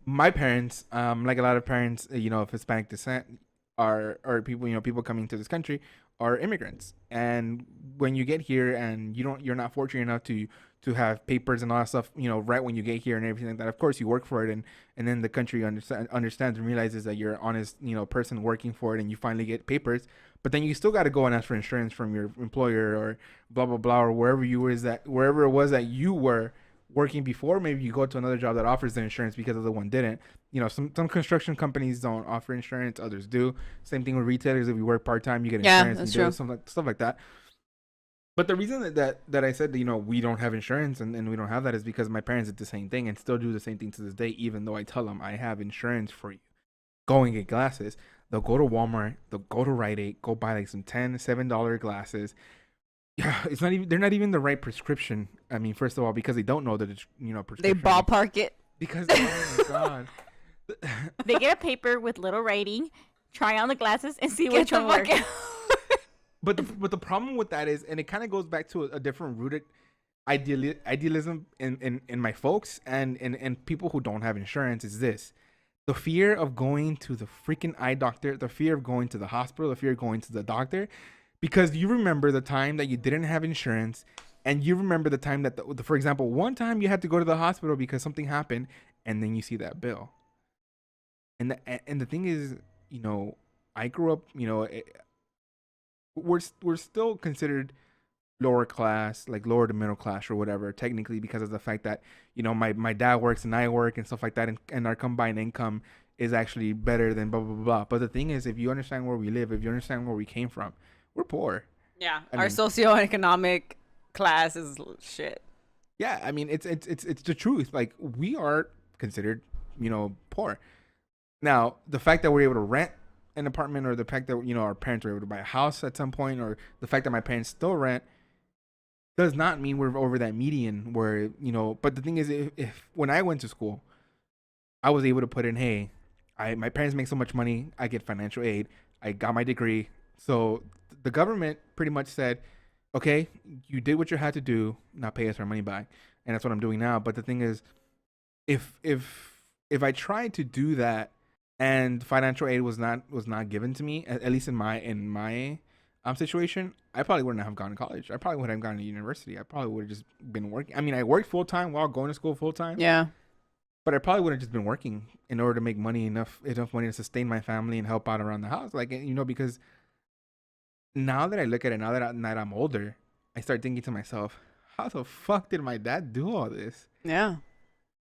my parents, like a lot of parents, of Hispanic descent, are people, people coming to this country are immigrants. And when you get here and you're not fortunate enough to have papers and all that stuff, right when you get here and everything like that, of course you work for it, and then the country understands and realizes that you're an honest, person working for it, and you finally get papers. But then you still got to go and ask for insurance from your employer or blah blah blah, or wherever it was that you were working before. Maybe you go to another job that offers the insurance because the other one didn't. Some construction companies don't offer insurance, others do. Same thing with retailers. If you work part time, you get insurance. That's true. Stuff like that. But the reason that I said we don't have insurance and we don't have that is because my parents did the same thing and still do the same thing to this day, even though I tell them I have insurance for you. Go and get glasses. They'll go to Walmart. They'll go to Rite Aid. Go buy like some $7 glasses. Yeah, it's not even. They're not even the right prescription. I mean, first of all, because they don't know that it's prescription. They ballpark it. Because oh my god. They get a paper with little writing, try on the glasses, and see which one works. But the problem with that is, and it kind of goes back to a different rooted idealism in my folks and people who don't have insurance, is this. The fear of going to the freaking eye doctor, the fear of going to the hospital, the fear of going to the doctor, because you remember the time that you didn't have insurance, and you remember the time that, for example, one time you had to go to the hospital because something happened, and then you see that bill. And the thing is, I grew up, we're still considered lower class, like lower to middle class or whatever, technically, because of the fact that my dad works and I work and stuff like that, and our combined income is actually better than blah blah blah blah. But the thing is, if you understand where we live, if you understand where we came from, we're poor. Yeah, our socioeconomic class is shit. Yeah, I mean it's the truth. Like, we are considered poor. Now, the fact that we're able to rent an apartment, or the fact that our parents were able to buy a house at some point, or the fact that my parents still rent, does not mean we're over that median where, but the thing is, if when I went to school, I was able to put in, hey, my parents make so much money, I get financial aid, I got my degree. So the government pretty much said, okay, you did what you had to do, now pay us our money back. And that's what I'm doing now. But the thing is, if I tried to do that and financial aid was not given to me, at least in my situation, I probably wouldn't have gone to college. I probably wouldn't have gone to university. I probably would have just been working. I mean, I worked full time while going to school full time. Yeah. But I probably would have just been working in order to make money, enough money to sustain my family and help out around the house. Like, because now that I look at it, now that I'm older, I start thinking to myself, how the fuck did my dad do all this? Yeah.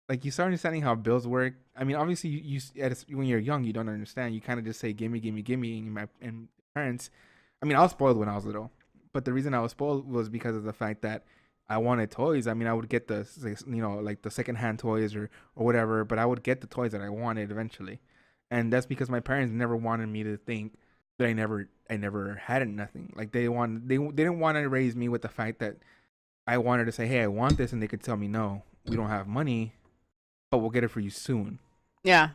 Like, you start understanding how bills work. I mean, obviously, when you're young, you don't understand. You kind of just say, gimme, gimme, gimme. And my parents, I mean, I was spoiled when I was little. But the reason I was spoiled was because of the fact that I wanted toys. I mean, I would get the, like the secondhand toys or whatever, but I would get the toys that I wanted eventually. And that's because my parents never wanted me to think that I never had nothing. Like they didn't want to raise me with the fact that I wanted to say, hey, I want this, and they could tell me, no, we don't have money, but we'll get it for you soon. Yeah.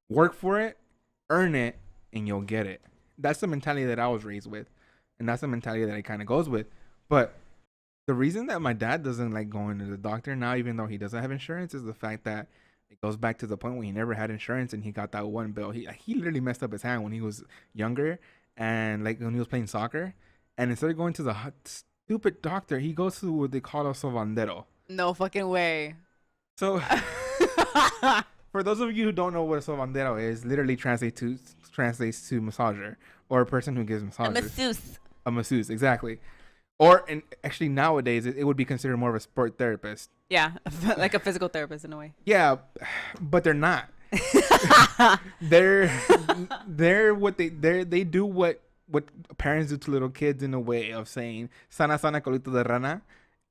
Work for it, earn it, and you'll get it. That's the mentality that I was raised with, and that's the mentality that it kind of goes with. But the reason that my dad doesn't like going to the doctor now, even though he doesn't have insurance, is the fact that it goes back to the point when he never had insurance and he got that one bill. He literally messed up his hand when he was younger, and like when he was playing soccer, and instead of going to the stupid doctor, he goes to what they call a sobandero. No fucking way. So for those of you who don't know what a sobandero is, literally translates to massager, or a person who gives massages. A masseuse. A masseuse, exactly. Or, and actually nowadays it would be considered more of a sport therapist. Yeah, like a physical therapist in a way. Yeah, but they're not. they're what they do what parents do to little kids, in a way of saying sana sana colito de rana,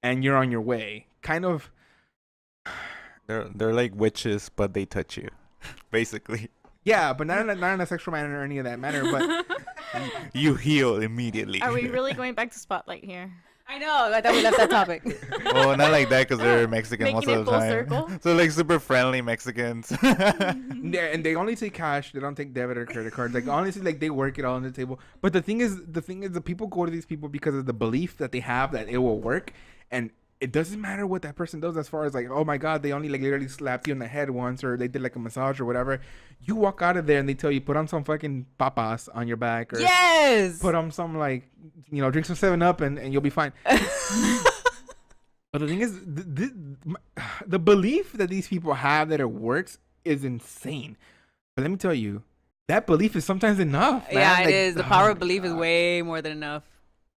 and you're on your way. Kind of. They're like witches, but they touch you, basically. Yeah, but not in a sexual manner or any of that manner. But you heal immediately. Are we really going back to Spotlight here? I know. I thought we left that topic. Well, not like that, because they're Mexican Making most it of the full time. circle? So like super friendly Mexicans. yeah, and they only take cash. They don't take debit or credit cards. Like honestly, like they work it all on the table. But the thing is, the people go to these people because of the belief that they have that it will work, and it doesn't matter what that person does, as far as like, oh my god, they only like literally slapped you on the head once, or they did like a massage or whatever. You walk out of there and they tell you, put on some fucking papas on your back, or Yes. put on some like, drink some 7-Up and you'll be fine. But the thing is, the belief that these people have that it works is insane. But let me tell you, that belief is sometimes enough. Man. Yeah, like, it is. The power of belief is way more than enough.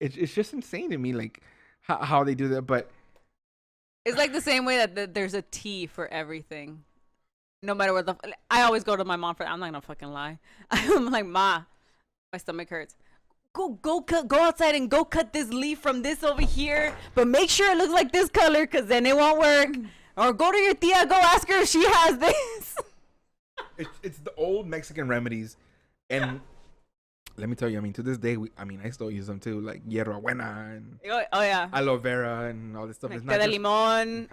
It's just insane to me, like how they do that. But it's like the same way that there's a tea for everything. No matter what I always go to my mom for. I'm not gonna fucking lie. I'm like, Ma, my stomach hurts. Go outside and go cut this leaf from this over here, but make sure it looks like this color, cause then it won't work. Or go to your tia, go ask her if she has this. it's the old Mexican remedies, and let me tell you, I mean, to this day, I still use them too, like hierba buena and Oh yeah, aloe vera and all this stuff. It's de limon.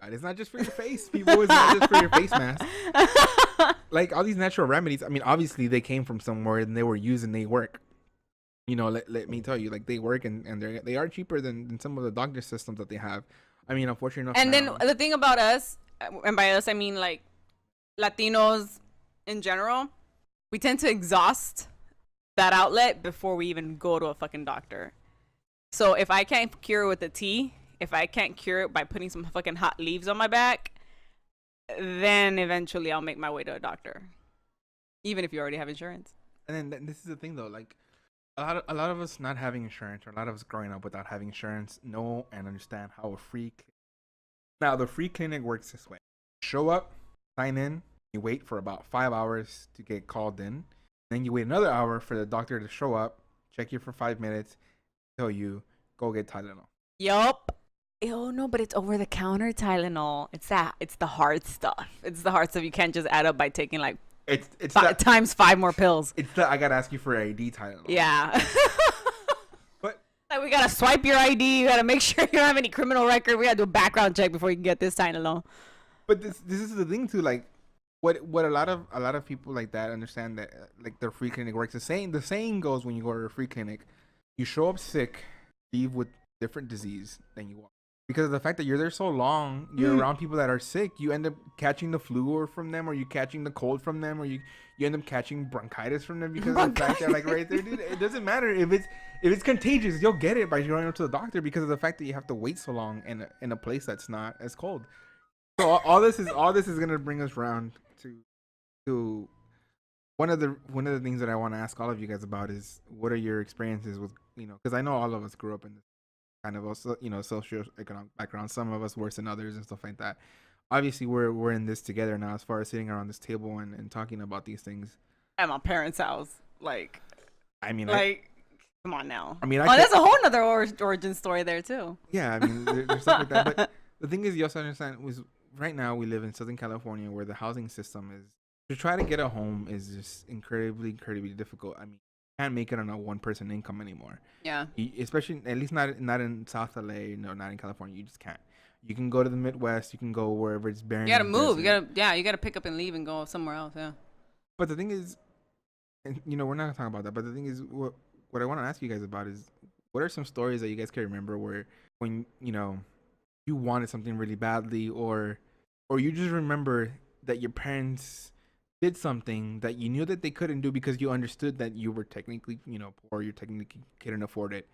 It's not just for your face, people. It's not just for your face mask. Like all these natural remedies, I mean, obviously they came from somewhere and they were used and they work. Let me tell you, like they work and they are cheaper than some of the doctor systems that they have. I mean, unfortunately enough. And then the thing about us, and by us I mean like Latinos in general, we tend to exhaust that outlet before we even go to a fucking doctor. So if I can't cure it with a tea, if I can't cure it by putting some fucking hot leaves on my back, then eventually I'll make my way to a doctor, even if you already have insurance. And then this is the thing though, like a lot of us not having insurance, or a lot of us growing up without having insurance, know and understand how the free clinic works this way. Show up, sign in, you wait for about 5 hours to get called in, then you wait another hour for the doctor to show up, check you for 5 minutes, tell you go get Tylenol. Yup. Oh no, but it's over the counter Tylenol. It's the hard stuff. It's the hard stuff you can't just add up by taking like it's times 5 more pills. It's the I gotta ask you for ID Tylenol. Yeah. But like we gotta swipe your ID. You gotta make sure you don't have any criminal record. We gotta do a background check before you can get this Tylenol. But this is the thing too. Like what a lot of people like that understand, that like their free clinic works. The saying goes, when you go to a free clinic, you show up sick, leave with different disease than you are. Because of the fact that you're there so long, you're around people that are sick, you end up catching the flu from them, or you catching the cold from them, or you end up catching bronchitis from them, because of the fact that like right there, dude, it doesn't matter if it's contagious, you'll get it by going up to the doctor, because of the fact that you have to wait so long in a place that's not as cold. So all this is gonna bring us around to one of the things that I want to ask all of you guys about is, what are your experiences with, because I know all of us grew up in this kind of also, socioeconomic background, some of us worse than others and stuff like that. Obviously we're in this together now, as far as sitting around this table and talking about these things At my parents' house, like I mean, like Come on now. I mean, that's a whole nother origin story there too. Yeah, I mean, there's stuff like that. But the thing is, you also understand right now we live in Southern California, where the housing system is to try to get a home is just incredibly difficult. I mean, you can't make it on a one-person income anymore. Yeah. Especially, at least not in South LA, no, not in California. You just can't. You can go to the Midwest. You can go wherever it's barren. You gotta move. You gotta pick up and leave and go somewhere else. Yeah. But the thing is, and we're not gonna talk about that. But the thing is, what I want to ask you guys about is, what are some stories that you guys can remember where when you wanted something really badly, or you just remember that your parents did something that you knew that they couldn't do because you understood that you were technically poor, you technically couldn't afford it,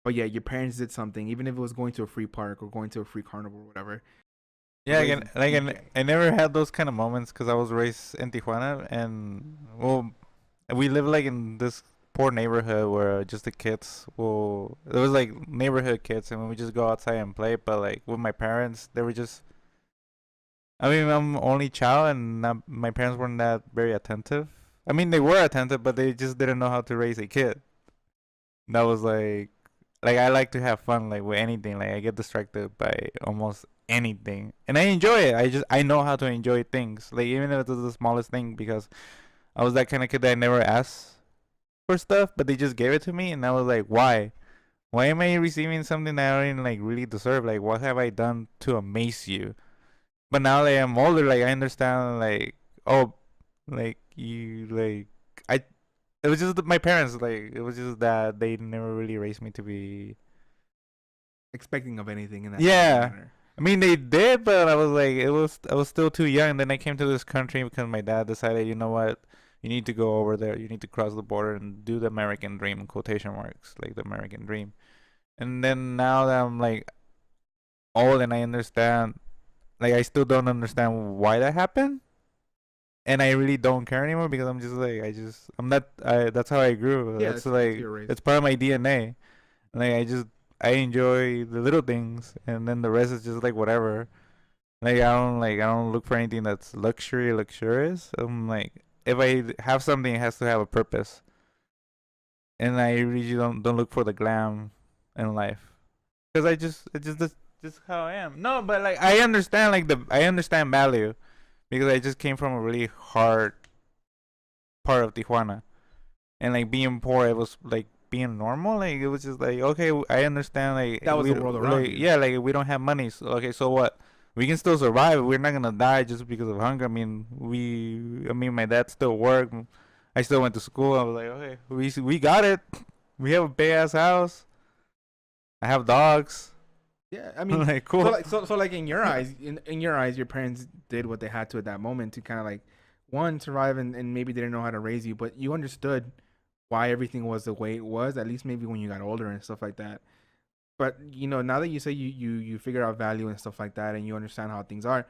but yeah, your parents did something, even if it was going to a free park or going to a free carnival or whatever. Yeah, again, I never had those kind of moments because I was raised in Tijuana, and well, we live like in this poor neighborhood where just the kids it was like neighborhood kids, and we just go outside and play. But like with my parents, they were just, I mean, I'm only child, and my parents weren't that very attentive. I mean, they were attentive, but they just didn't know how to raise a kid. That was like I like to have fun, like with anything. Like I get distracted by almost anything, and I enjoy it. I know how to enjoy things, like even if it's the smallest thing, because I was that kind of kid that I never asked for stuff, but they just gave it to me, and I was like, why am I receiving something that I don't like really deserve? Like, what have I done to amaze you? But now that I'm older, like I understand, like, oh, like you, like it was just my parents, like it was just that they never really raised me to be expecting of anything in that manner. I mean, they did, but I was like, I was still too young. Then I came to this country because my dad decided, you know what, you need to go over there. You need to cross the border and do the American dream, in quotation marks, like the American dream. And then now that I'm like old and I understand, like I still don't understand why that happened. And I really don't care anymore because I'm just like, that's how I grew. Yeah, that's like, it's part of my DNA. Like I enjoy the little things, and then the rest is just like whatever. Like I don't look for anything that's luxurious. I'm like, if I have something, it has to have a purpose. And I really don't look for the glam in life, because it's just how I am. No, but like I understand value, because I just came from a really hard part of Tijuana, and like being poor, it was like being normal. Like it was just like, okay, I understand. Like that was the world around you. Yeah, like we don't have money. So okay, so what? We can still survive. We're not gonna die just because of hunger. I mean, my dad still worked. I still went to school. I was like, okay, we got it. We have a big ass house. I have dogs. Yeah, I mean, like cool. So like in your eyes, in your eyes, your parents did what they had to at that moment to kind of like, one, survive, and maybe they didn't know how to raise you, but you understood why everything was the way it was, at least maybe when you got older and stuff like that. But now that you say you figure out value and stuff like that, and you understand how things are,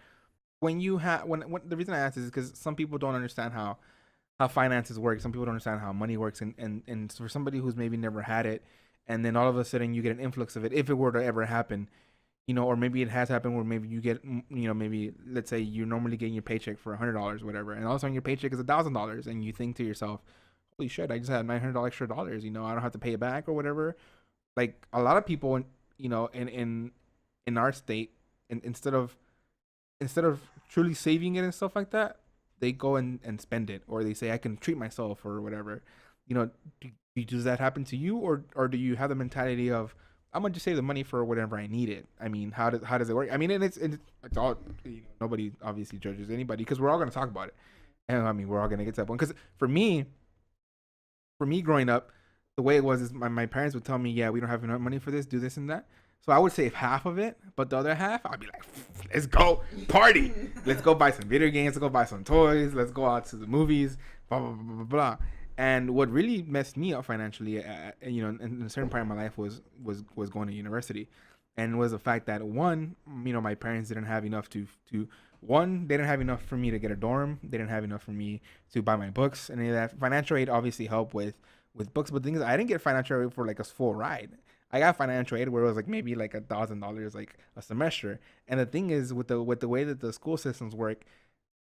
when the reason I ask is because some people don't understand how finances work. Some people don't understand how money works, and for somebody who's maybe never had it, and then all of a sudden you get an influx of it, if it were to ever happen, or maybe it has happened where maybe you get, maybe let's say you're normally getting your paycheck for $100, whatever, and all of a sudden your paycheck is $1,000, and you think to yourself, holy shit, I just had $900 extra dollars, I don't have to pay it back or whatever. Like a lot of people, in our state, and instead of truly saving it and stuff like that, they go and spend it, or they say I can treat myself or whatever. Does that happen to you, or do you have the mentality of I'm gonna just save the money for whenever I need it? I mean, how does it work? I mean, and it's all, nobody obviously judges anybody, because we're all gonna talk about it, and I mean we're all gonna get to that point. Because for me growing up, the way it was is my parents would tell me, yeah, we don't have enough money for this, do this and that. So I would save half of it, but the other half, I'd be like, let's go party. Let's go buy some video games. Let's go buy some toys. Let's go out to the movies, blah, blah, blah, blah, blah. And what really messed me up financially, in a certain part of my life was going to university. And was the fact that, one, my parents didn't have enough they didn't have enough for me to get a dorm. They didn't have enough for me to buy my books and any of that. Financial aid obviously helped with books, but the thing is, I didn't get financial aid for like a full ride. I got financial aid where it was like maybe like $1,000 like a semester. And the thing is, with the way that the school systems work,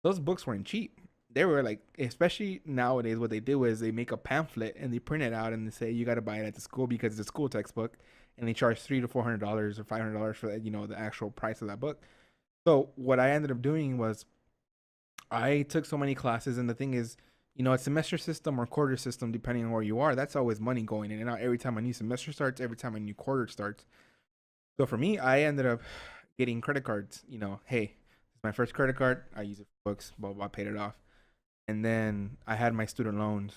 those books weren't cheap. they were like, especially nowadays, what they do is they make a pamphlet and they print it out and they say you got to buy it at the school because it's a school textbook, and they charge $300 to $400 or $500 for that, the actual price of that book. So what I ended up doing was I took so many classes, and the thing is, a semester system or quarter system, depending on where you are, that's always money going in and out every time a new semester starts, every time a new quarter starts. So for me, I ended up getting credit cards. Hey, it's my first credit card. I use it for books, blah, blah, paid it off. And then I had my student loans,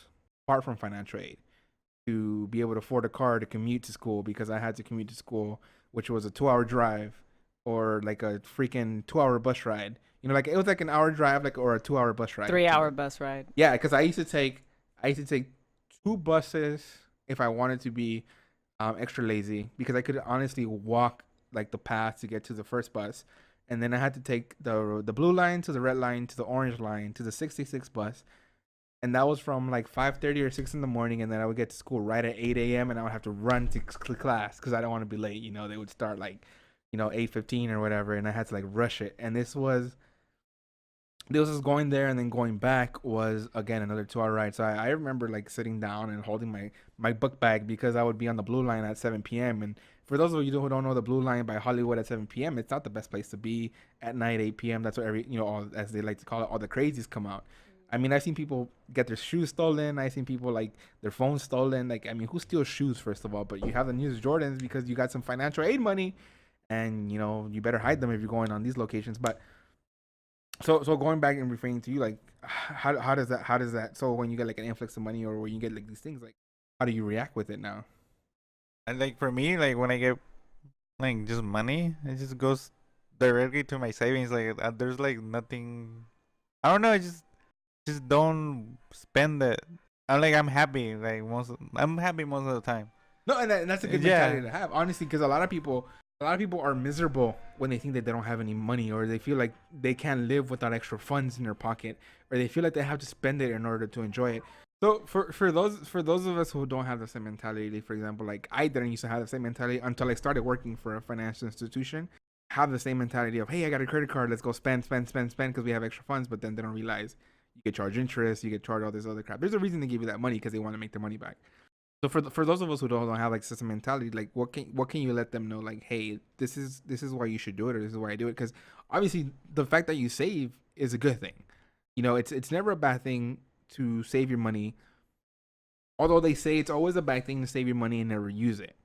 apart from financial aid, to be able to afford a car to commute to school, because I had to commute to school, which was a 2-hour drive or like a freaking 2-hour bus ride. Like it was like an hour drive, or a 2-hour bus ride. 3-hour bus ride. Yeah, because I used to take 2 buses if I wanted to be extra lazy, because I could honestly walk like the path to get to the first bus, and then I had to take the blue line to the red line to the orange line to the 66 bus, and that was from like 5:30 or 6 in the morning, and then I would get to school right at 8 a.m. and I would have to run to class because I don't want to be late. They would start like 8:15 or whatever, and I had to like rush it, and this was going there and then going back was again another 2-hour ride. So I remember like sitting down and holding my book bag, because I would be on the blue line at 7 p.m. And for those of you who don't know, the blue line by Hollywood at 7 p.m., it's not the best place to be. At night, 8 p.m., that's where all, as they like to call it, all the crazies come out. I mean, I've seen people get their shoes stolen. I've seen people like their phones stolen. Like, I mean, who steals shoes, first of all? But you have the newest Jordans because you got some financial aid money, and you better hide them if you're going on these locations. But so going back and referring to you, like, how does that? So when you get like an influx of money, or when you get like these things, like, how do you react with it now? And like for me, like when I get like just money, it just goes directly to my savings. Like there's like nothing. I don't know. I just don't spend it. I'm happy. I'm happy most of the time. No, and that's a good mentality to have, honestly, because a lot of people are miserable when they think that they don't have any money, or they feel like they can't live without extra funds in their pocket, or they feel like they have to spend it in order to enjoy it. So for those of us who don't have the same mentality, for example, like I didn't used to have the same mentality until I started working for a financial institution. Have the same mentality of, hey, I got a credit card, let's go spend because we have extra funds. But then they don't realize you get charged interest, you get charged all this other crap. There's a reason they give you that money, because they want to make their money back. So for those of us who don't have like system mentality, like what can you let them know? Like, hey, this is why you should do it, or this is why I do it. Because obviously the fact that you save is a good thing. It's never a bad thing to save your money. Although they say it's always a bad thing to save your money and never use it,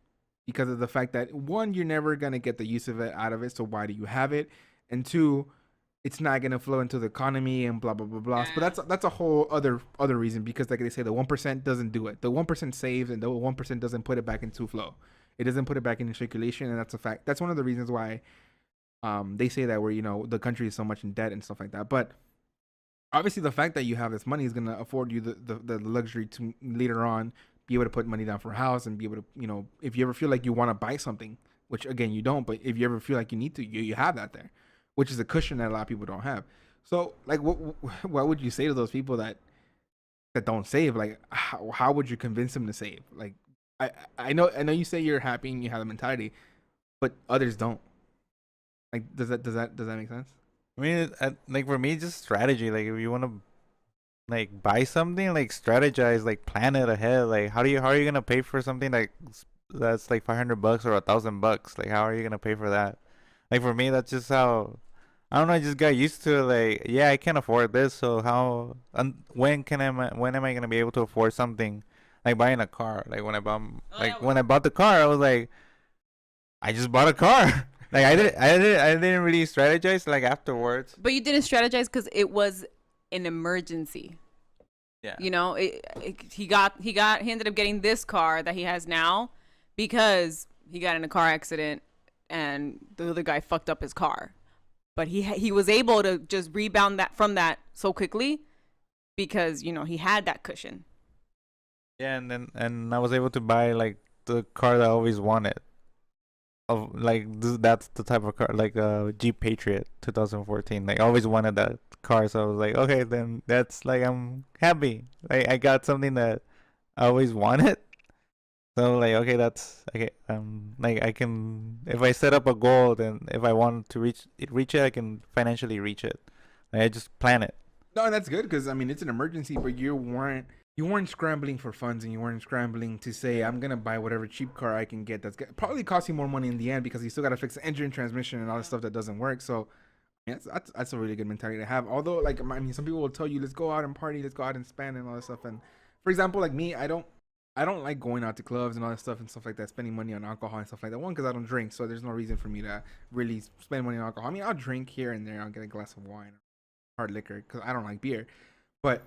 because of the fact that, one, you're never gonna get the use of it out of it. So why do you have it? And two, it's not gonna flow into the economy and blah blah blah blah. Yeah. But that's a whole other reason, because like they say, the 1% doesn't do it. The 1% saves, and the 1% doesn't put it back into flow. It doesn't put it back into circulation, and that's a fact. That's one of the reasons why they say that the country is so much in debt and stuff like that. But obviously, the fact that you have this money is gonna afford you the luxury to later on be able to put money down for a house, and be able to, if you ever feel like you want to buy something, which again you don't, but if you ever feel like you need to, you have that there, which is a cushion that a lot of people don't have. So like, what would you say to those people that don't save? Like, how would you convince them to save? Like, I know you say you're happy and you have the mentality, but others don't. Like, does that make sense? I mean, like for me, just strategy. Like if you want to like buy something, like strategize, like plan it ahead. Like how are you gonna pay for something that's like $500 or $1,000? Like how are you gonna pay for that? Like for me, that's just how, I don't know. I just got used to it. Like, yeah, I can't afford this. So when am I gonna be able to afford something like buying a car? Like when I bought the car, I was like, I just bought a car. Like I didn't really strategize like afterwards. But you didn't strategize because it was an emergency. Yeah. He ended up getting this car that he has now because he got in a car accident and the other guy fucked up his car. But he was able to just rebound from that so quickly because, he had that cushion. Yeah, and I was able to buy like the car that I always wanted. That's the type of car, like a Jeep Patriot 2014. Like I always wanted that car, so I was like, okay, then that's like, I'm happy. Like I got something that I always wanted. So like, okay, that's okay. Like I can, if I set up a goal, then if I want to reach it, I can financially reach it. Like I just plan it. No, and that's good because I mean it's an emergency, but you weren't scrambling for funds, and you weren't scrambling to say I'm gonna buy whatever cheap car I can get that's probably cost you more money in the end because you still gotta fix the engine, transmission, and all the stuff that doesn't work. So yeah, that's a really good mentality to have. Although like I mean some people will tell you let's go out and party, let's go out and spend and all that stuff. And for example, like me, I don't like going out to clubs and all that stuff and stuff like that, spending money on alcohol and stuff like that. One, because I don't drink, so there's no reason for me to really spend money on alcohol. I mean, I'll drink here and there. I'll get a glass of wine, hard liquor, because I don't like beer. But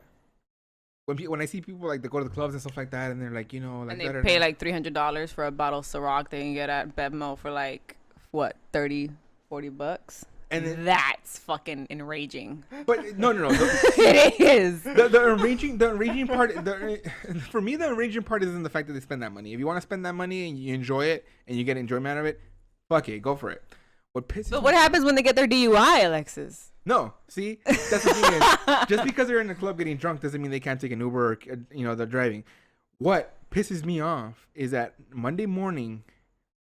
when I see people like they go to the clubs and stuff like that, and they're like, like and they pay like $300 for a bottle of Ciroc they can get at Bevmo for like what, $30-$40, and then, that's fucking enraging. but no. It is. The enraging part. For me, the enraging part isn't the fact that they spend that money. If you want to spend that money and you enjoy it and you get enjoyment out of it, fuck it, go for it. What pisses But me what off- happens when they get their DUI, Alexis? No, see, that's the thing is, just because they're in the club getting drunk doesn't mean they can't take an Uber or, they're driving. What pisses me off is that Monday morning,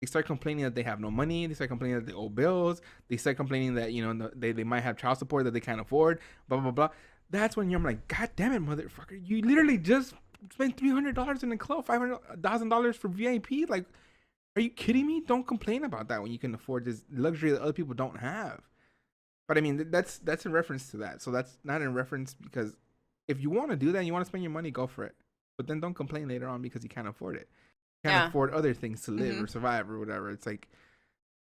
they start complaining that they have no money. They start complaining that they owe bills. They start complaining that, they might have child support that they can't afford, blah, blah, blah. That's when you're like, God damn it, motherfucker. You literally just spent $300 in the club, $500,000 for VIP. Like, are you kidding me? Don't complain about that when you can afford this luxury that other people don't have. But I mean, that's in reference to that. So that's not in reference because if you want to do that and you want to spend your money, go for it. But then don't complain later on because you can't afford it. You can't afford other things to live or survive or whatever. It's like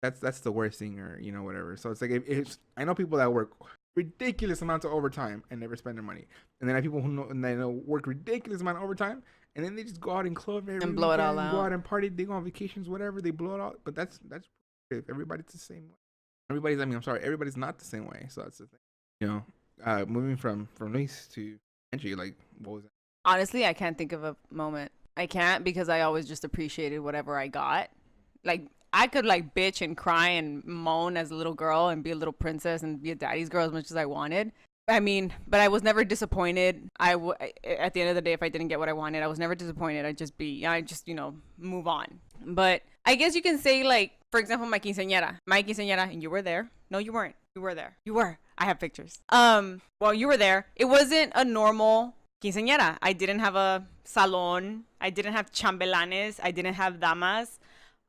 that's the worst thing or whatever. So it's like if I know people that work ridiculous amounts of overtime and never spend their money, and then I have people who work ridiculous amount of overtime and then they just go out and club every And blow it all weekend, out. go out and party. They go on vacations, whatever. They blow it out. But that's everybody's the same way. Everybody's not the same way. So that's the thing. Moving from Luis to Angie, like what was that? Honestly, I can't think of a moment. I can't because I always just appreciated whatever I got. Like, I could like bitch and cry and moan as a little girl and be a little princess and be a daddy's girl as much as I wanted. I mean, but I was never disappointed. At the end of the day, if I didn't get what I wanted, I was never disappointed. I just move on. But I guess you can say, like, for example, my quinceañera, and you were there. No, you weren't. You were there. You were. I have pictures. Well, you were there. It wasn't a normal quinceañera. I didn't have a salon. I didn't have chambelanes. I didn't have damas.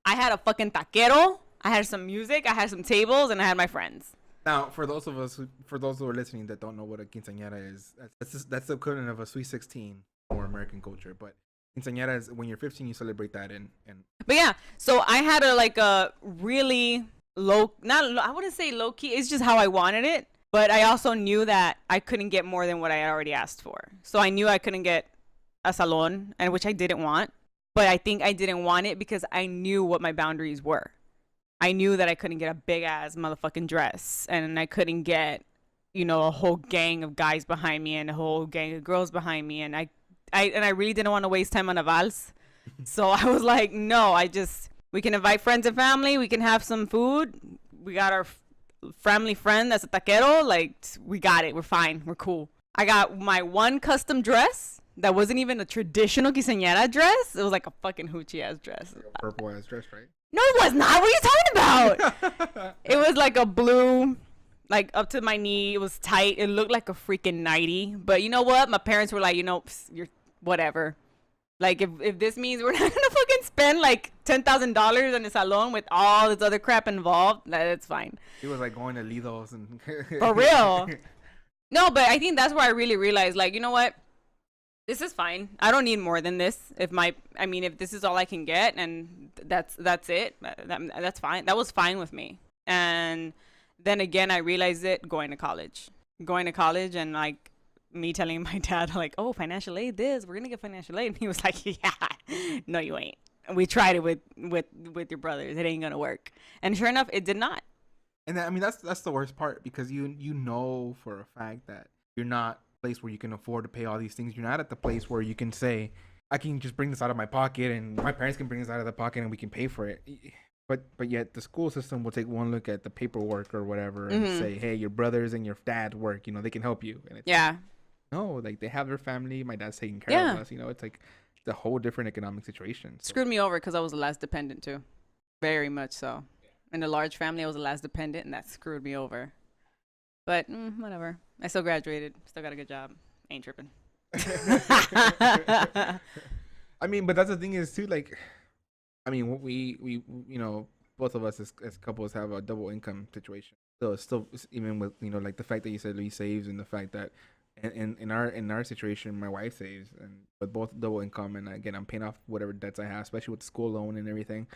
I had a fucking taquero. I had some music. I had some tables, and I had my friends. Now, for those who are listening that don't know what a quinceañera is, that's the equivalent of a Sweet 16 for American culture. But quinceañera is when you're 15, you celebrate that and. But yeah, so I had a really I wouldn't say low key. It's just how I wanted it. But I also knew that I couldn't get more than what I had already asked for. So I knew I couldn't get a salon, and which I didn't want. But I think I didn't want it because I knew what my boundaries were. I knew that I couldn't get a big ass motherfucking dress, and I couldn't get, a whole gang of guys behind me and a whole gang of girls behind me, and I really didn't want to waste time on a vals. So I was like, no, we can invite friends and family, we can have some food. We got our family friend that's a taquero, like we got it, we're fine, we're cool. I got my one custom dress that wasn't even a traditional quinceañera dress. It was like a fucking hoochie ass dress. Like a purple ass dress, right? No, it was not. What are you talking about? It was like a blue, like up to my knee. It was tight. It looked like a freaking nightie. But you know what? My parents were like, you're whatever. Like, if this means we're not going to fucking spend like $10,000 on a salon with all this other crap involved, that's fine. It was like going to Lido's and. For real. No, but I think that's where I really realized, like, you know what? This is fine. I don't need more than this. If this is all I can get, and that's it, that's fine. That was fine with me. And then again, I realized it going to college, and like me telling my dad, like, oh, financial aid, we're gonna get financial aid, and he was like, yeah, no, you ain't. We tried it with your brothers. It ain't gonna work. And sure enough, it did not. And that's the worst part because you know for a fact that you're not place where you can afford to pay all these things. You're not at the place where you can say, I can just bring this out of my pocket and my parents can bring this out of the pocket and we can pay for it. But yet the school system will take one look at the paperwork or whatever and say, hey, your brothers and your dad work, they can help you. And it's like, no, like they have their family. My dad's taking care of us. It's like it's a whole different economic situation. So. Screwed me over because I was the last dependent too. Very much so. In a large family, I was the last dependent, and that screwed me over. But whatever. I still graduated. Still got a good job. Ain't tripping. I mean, but that's the thing is too. Like, I mean, we you know, both of us as couples have a double income situation. So it's still even with like the fact that you said he saves and the fact that in our situation, my wife saves, and with both double income, and again, I'm paying off whatever debts I have, especially with the school loan and everything.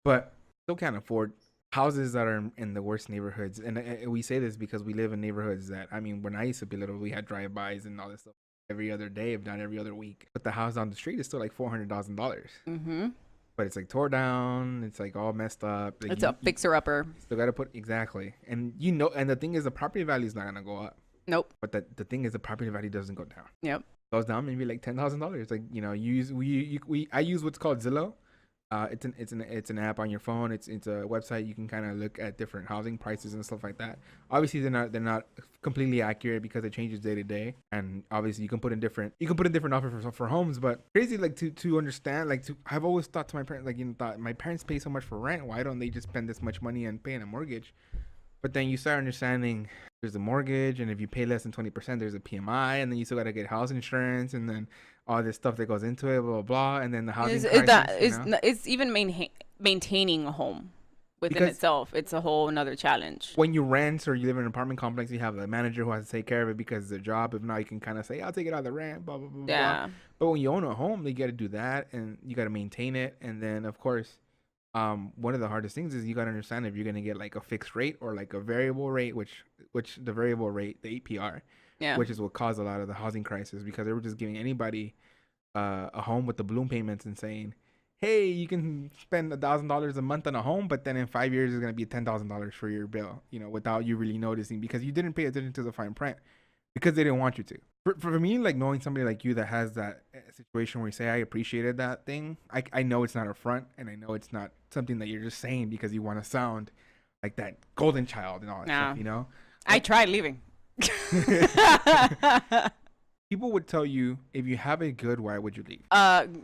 But still can't afford houses that are in the worst neighborhoods. And we say this because we live in neighborhoods that, I mean, when I used to be little, we had drive-bys and all this stuff every other day, if not every other week. But the house down the street is still like $400,000. Mm-hmm. But it's like tore down. It's like all messed up. Like It's a fixer-upper. Still got to put, exactly. And and the thing is, the property value is not going to go up. Nope. But the thing is, the property value doesn't go down. Yep. It goes down maybe like $10,000. Like, I use what's called Zillow. It's an app on your phone. It's a website. You can kind of look at different housing prices and stuff like that. Obviously, they're not completely accurate because it changes day to day. And obviously, you can put in different offers for homes. But crazy, like to understand, like I've always thought to my parents, like thought my parents pay so much for rent. Why don't they just spend this much money on paying a mortgage? But then you start understanding there's a mortgage, and if you pay less than 20%, there's a PMI, and then you still got to get house insurance, and then all this stuff that goes into it, blah, blah, blah. And then the housing crisis, it's even maintaining a home within itself. It's a whole another challenge. When you rent or you live in an apartment complex, you have the manager who has to take care of it because it's their job. If not, you can kind of say, I'll take it out of the rent, blah, blah, blah, Yeah. blah. But when you own a home, you got to do that, and you got to maintain it. And then, of course, one of the hardest things is you got to understand if you're going to get like a fixed rate or like a variable rate, which the variable rate, the APR, which is what caused a lot of the housing crisis, because they were just giving anybody a home with the balloon payments and saying, hey, you can spend $1,000 a month on a home, but then in 5 years it's going to be $10,000 for your bill, without you really noticing, because you didn't pay attention to the fine print, because they didn't want you to. For me, like knowing somebody like you that has that situation where you say, I appreciated that thing, I know it's not a front, and I know it's not something that you're just saying because you want to sound like that golden child and all that stuff, I tried leaving. People would tell you, if you have it good, why would you leave?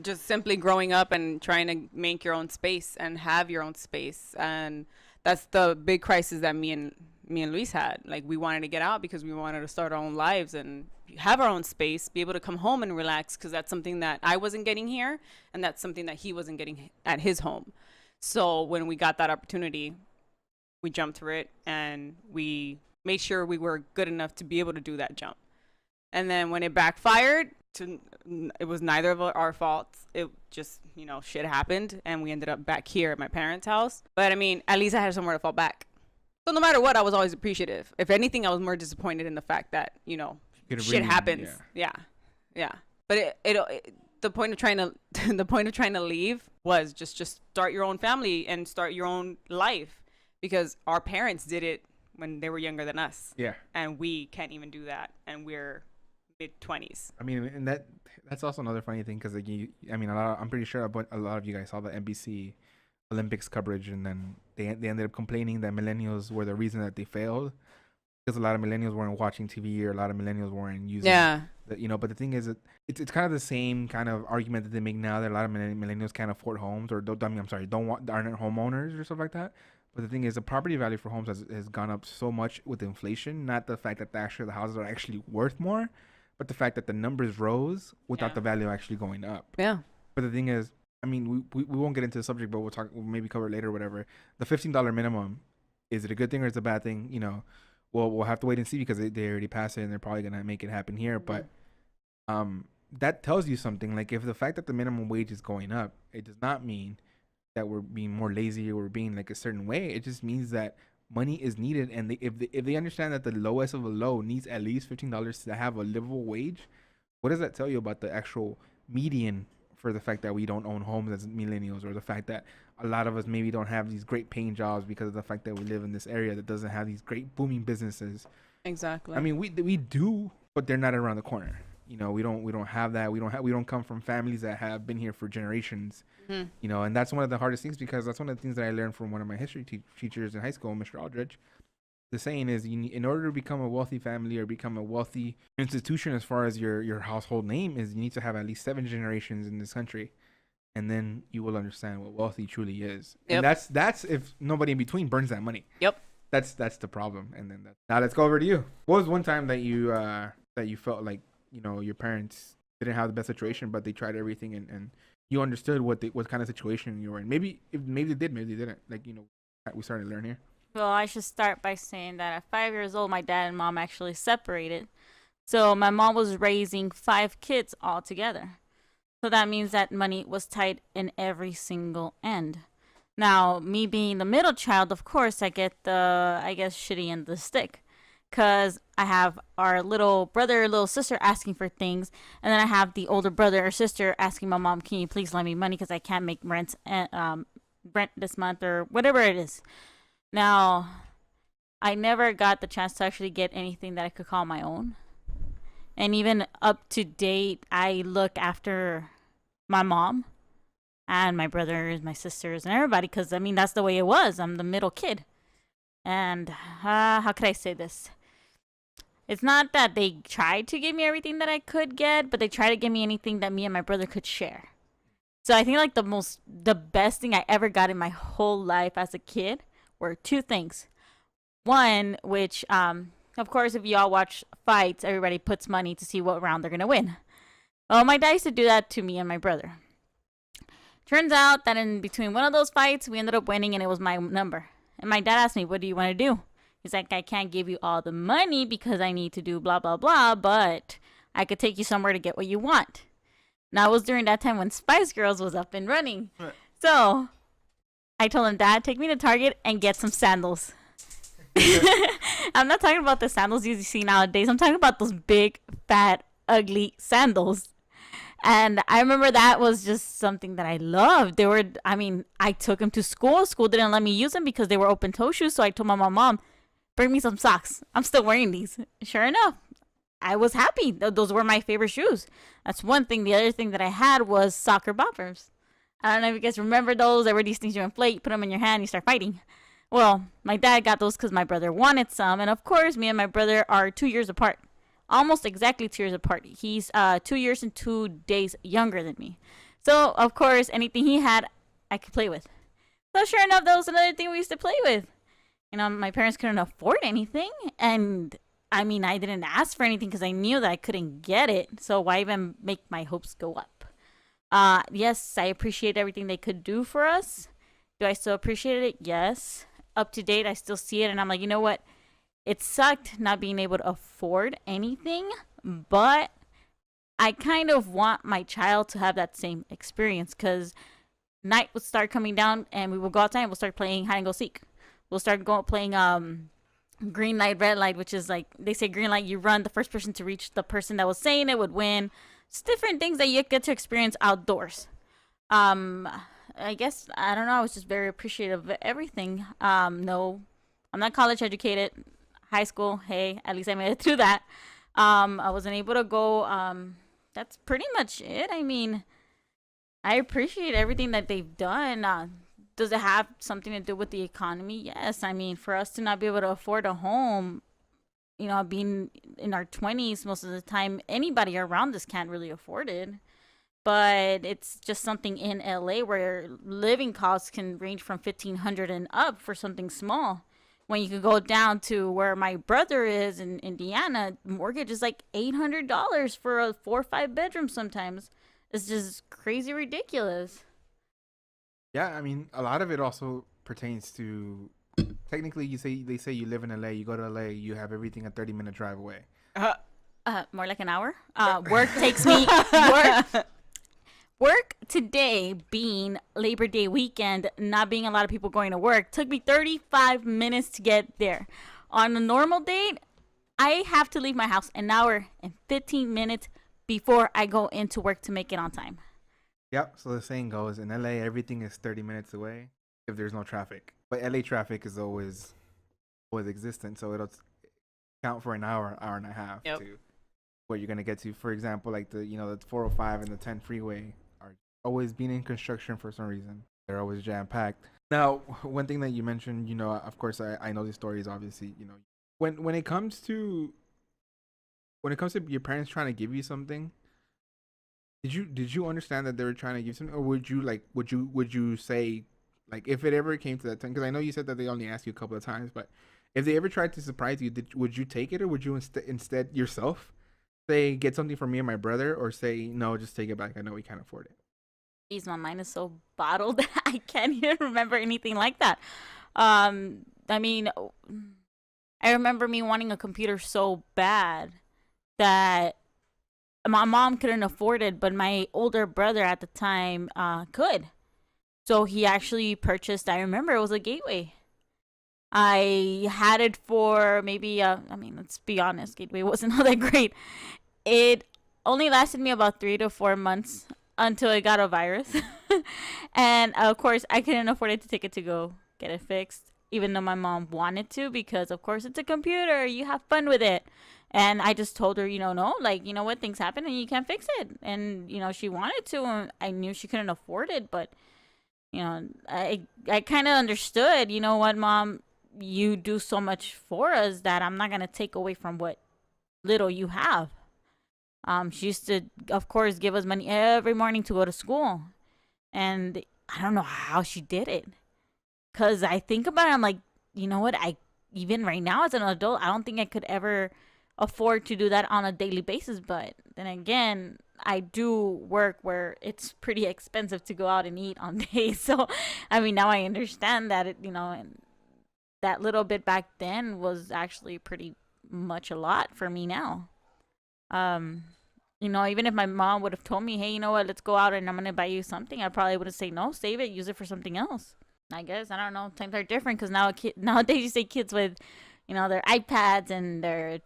Just simply growing up and trying to make your own space and have your own space. And that's the big crisis that me and Luis had. Like, we wanted to get out because we wanted to start our own lives and have our own space, be able to come home and relax, because that's something that I wasn't getting here, and that's something that he wasn't getting at his home. So when we got that opportunity, we jumped for it, and we made sure we were good enough to be able to do that jump. And then when it backfired, it was neither of our faults. It just, shit happened, and we ended up back here at my parents' house. But I mean, at least I had somewhere to fall back. So no matter what, I was always appreciative. If anything, I was more disappointed in the fact that, shit happens. Yeah. But the point of trying to leave was just start your own family and start your own life, because our parents did it when they were younger than us. Yeah. And we can't even do that, and we're mid-20s. I mean, and that's also another funny thing, because I'm pretty sure a lot of you guys saw the NBC Olympics coverage, and then they ended up complaining that millennials were the reason that they failed, because a lot of millennials weren't watching TV, or a lot of millennials weren't using but the thing is, it's kind of the same kind of argument that they make now, that a lot of millennials can't afford homes, or aren't homeowners or stuff like that. But the thing is, the property value for homes has gone up so much with inflation, not the fact that the houses are actually worth more, but the fact that the numbers rose without the value actually going up. Yeah. But the thing is, I mean, we won't get into the subject, but we'll maybe cover it later or whatever. The $15 minimum, is it a good thing or is it a bad thing? We'll have to wait and see, because they already passed it and they're probably going to make it happen here. But that tells you something. Like, if the fact that the minimum wage is going up, it does not mean that we're being more lazy or we're being like a certain way. It just means that money is needed, and if they understand that the lowest of the low needs at least $15 to have a livable wage, what does that tell you about the actual median, for the fact that we don't own homes as millennials, or the fact that a lot of us maybe don't have these great paying jobs because of the fact that we live in this area that doesn't have these great booming businesses? Exactly. I mean, we do, but they're not around the corner. We don't have that. We don't come from families that have been here for generations. Mm-hmm. And that's one of the hardest things, because that's one of the things that I learned from one of my history teachers in high school, Mr. Aldridge. The saying is, in order to become a wealthy family or become a wealthy institution, as far as your household name is, you need to have at least 7 generations in this country, and then you will understand what wealthy truly is. Yep. And that's if nobody in between burns that money. Yep. that's the problem. And then now let's go over to you. What was one time that you felt like, you know, your parents didn't have the best situation, but they tried everything and you understood what kind of situation you were in? Maybe they did, maybe they didn't. Like, you know, we started to learn here. Well, I should start by saying that at 5 years old, my dad and mom actually separated. So my mom was raising 5 kids all together. So that means that money was tight in every single end. Now, me being the middle child, of course, I get the, I guess, shitty end of the stick. Because I have our little brother, little sister asking for things. And then I have the older brother or sister asking my mom, can you please lend me money because I can't make rent this month or whatever it is. Now, I never got the chance to actually get anything that I could call my own. And even up to date, I look after my mom and my brothers, my sisters, and everybody. Because, I mean, that's the way it was. I'm the middle kid. And how could I say this? It's not that they tried to give me everything that I could get, but they tried to give me anything that me and my brother could share. So I think like the best thing I ever got in my whole life as a kid were 2 things. One, which, of course, if you all watch fights, everybody puts money to see what round they're going to win. Well, my dad used to do that to me and my brother. Turns out that in between one of those fights, we ended up winning and it was my number. And my dad asked me, what do you want to do? He's like, I can't give you all the money because I need to do blah, blah, blah, but I could take you somewhere to get what you want. Now, it was during that time when Spice Girls was up and running. Right. So I told him, Dad, take me to Target and get some sandals. I'm not talking about the sandals you see nowadays. I'm talking about those big, fat, ugly sandals. And I remember that was just something that I loved. I took them to school. School didn't let me use them because they were open-toe shoes. So I told my mom, bring me some socks. I'm still wearing these. Sure enough, I was happy. Those were my favorite shoes. That's one thing. The other thing that I had was soccer boppers. I don't know if you guys remember those. There were these things you inflate, you put them in your hand, you start fighting. Well, my dad got those because my brother wanted some. And of course, me and my brother are 2 years apart. Almost exactly 2 years apart. He's 2 years and 2 days younger than me. So, of course, anything he had, I could play with. So, sure enough, that was another thing we used to play with. You know, my parents couldn't afford anything. And, I didn't ask for anything because I knew that I couldn't get it. So, why even make my hopes go up? Yes, I appreciate everything they could do for us. Do I still appreciate it? Yes. Up to date, I still see it. And I'm like, you know what? It sucked not being able to afford anything, but I kind of want my child to have that same experience because night would start coming down and we will go outside and we'll start playing hide and go seek. We'll start playing green light, red light, which is like they say green light, you run, the first person to reach the person that was saying it would win. It's different things that you get to experience outdoors. I guess, I don't know, I was just very appreciative of everything. No, I'm not college educated. High school, hey, at least I made it through that. I wasn't able to go. That's pretty much it. I appreciate everything that they've done. Does it have something to do with the economy? Yes. For us to not be able to afford a home, you know, being in our 20s most of the time, anybody around us can't really afford it. But it's just something in LA where living costs can range from $1,500 and up for something small. When you can go down to where my brother is in Indiana, mortgage is like $800 for a 4 or 5 bedroom sometimes. It's just crazy ridiculous. Yeah, a lot of it also pertains to, technically they say you live in LA, you go to LA, you have everything a 30-minute drive away. More like an hour. Work takes me Work today, being Labor Day weekend, not being a lot of people going to work, took me 35 minutes to get there. On a normal day, I have to leave my house an hour and 15 minutes before I go into work to make it on time. Yep, so the saying goes, in LA, everything is 30 minutes away if there's no traffic. But LA traffic is always existent, so it'll count for an hour and a half to where you're going to get to. For example, like the 405 and the 10 freeway are always being in construction for some reason. They're always jam-packed. Now, one thing that you mentioned, of course, I know these stories, obviously, when it comes to your parents trying to give you something, did you understand that they were trying to give something, or would you say, like, if it ever came to that time, because I know you said that they only asked you a couple of times, but If they ever tried to surprise you, would you take it, or would you instead yourself say get something for me and my brother, or say no, just take it back? I know we can't afford it. Jeez, my mind is so bottled that I can't even remember anything like that. I mean, I remember me wanting a computer so bad that my mom couldn't afford it, but my older brother at the time could. So he actually purchased, I remember it was a Gateway. I had it for maybe, let's be honest, Gateway wasn't all that great. It only lasted me about 3 to 4 months until it got a virus. And of course, I couldn't afford it to take it to go get it fixed, even though my mom wanted to, because of course it's a computer, you have fun with it. And I just told her, no, like, what, things happen and you can't fix it. And, she wanted to, and I knew she couldn't afford it, but, I kind of understood, what, Mom, you do so much for us that I'm not going to take away from what little you have. She used to, of course, give us money every morning to go to school. And I don't know how she did it. Because I think about it, I'm like, you know what? Even right now as an adult, I don't think I could ever afford to do that on a daily basis. But then again, I do work where it's pretty expensive to go out and eat on days. So, I mean, now I understand that, and that little bit back then was actually pretty much a lot for me now. Even if my mom would have told me, hey, you know what, let's go out and I'm going to buy you something, I probably would have said, no, save it, use it for something else. I guess, I don't know, times are different because nowadays you see kids with, their iPads and their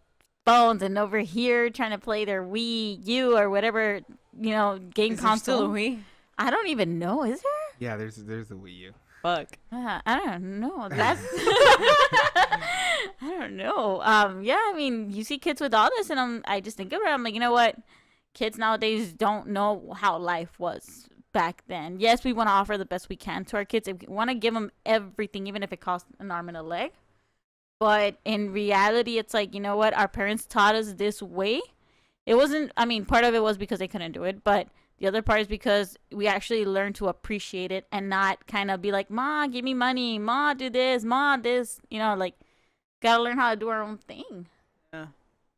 phones and over here trying to play their Wii U or whatever, game Is console. there still a Wii? I don't even know, is there? Yeah, there's a Wii U. Fuck. I don't know. That's I don't know. Yeah, I mean, you see kids with all this, and I just think about it. I'm like, you know what? Kids nowadays don't know how life was back then. Yes, we want to offer the best we can to our kids. We want to give them everything, even if it costs an arm and a leg. But in reality, it's like, you know what? Our parents taught us this way. It wasn't, part of it was because they couldn't do it, but the other part is because we actually learned to appreciate it and not kind of be like, Ma, give me money. Ma, do this. Ma, this. Gotta learn how to do our own thing. Yeah.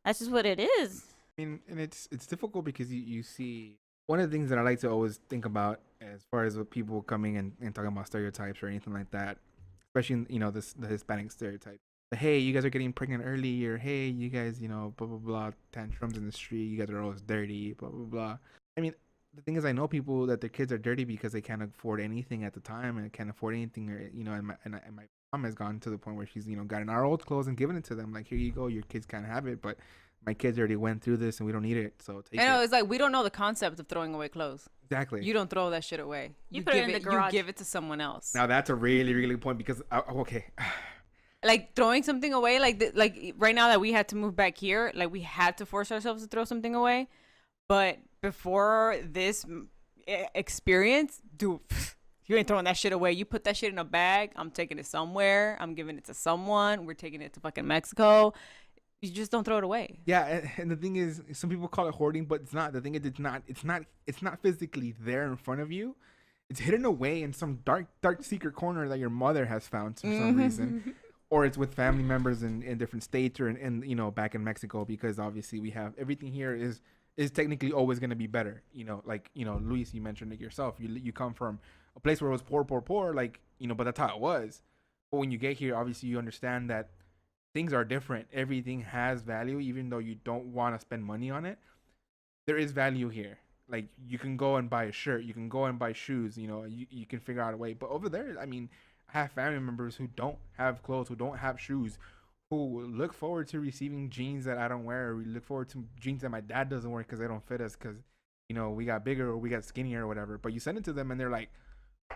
That's just what it is. And it's difficult because you see, one of the things that I like to always think about as far as with people coming and talking about stereotypes or anything like that, especially in, the Hispanic stereotype. But, hey, you guys are getting pregnant early, or hey, you guys, blah, blah, blah, tantrums in the street, you guys are always dirty, blah, blah, blah. The thing is, I know people that their kids are dirty because they can't afford anything at the time and can't afford anything, or, and my mom has gone to the point where she's, gotten our old clothes and given it to them. Like, here you go, your kids can't have it, but my kids already went through this and we don't need it, so take it. I know, it's like we don't know the concept of throwing away clothes. Exactly. You don't throw that shit away. You put it in the garage. You give it to someone else. Now that's a really, really good point because, okay. Like throwing something away, like right now that we had to move back here, like we had to force ourselves to throw something away. But before this experience, dude, you ain't throwing that shit away. You put that shit in a bag. I'm taking it somewhere. I'm giving it to someone. We're taking it to fucking Mexico. You just don't throw it away. Yeah, and the thing is, some people call it hoarding, but it's not. The thing is, it's not physically there in front of you. It's hidden away in some dark secret corner that your mother has found for some reason. Or it's with family members in different states or in back in Mexico, because obviously we have everything here is technically always going to be better. Luis, you mentioned it yourself. You come from a place where it was poor, like, but that's how it was. But when you get here, obviously you understand that things are different. Everything has value, even though you don't want to spend money on it. There is value here. Like, you can go and buy a shirt, you can go and buy shoes, you can figure out a way. But over there, I have family members who don't have clothes, who don't have shoes, who look forward to receiving jeans that I don't wear, or we look forward to jeans that my dad doesn't wear because they don't fit us because, we got bigger or we got skinnier or whatever. But you send it to them and they're like,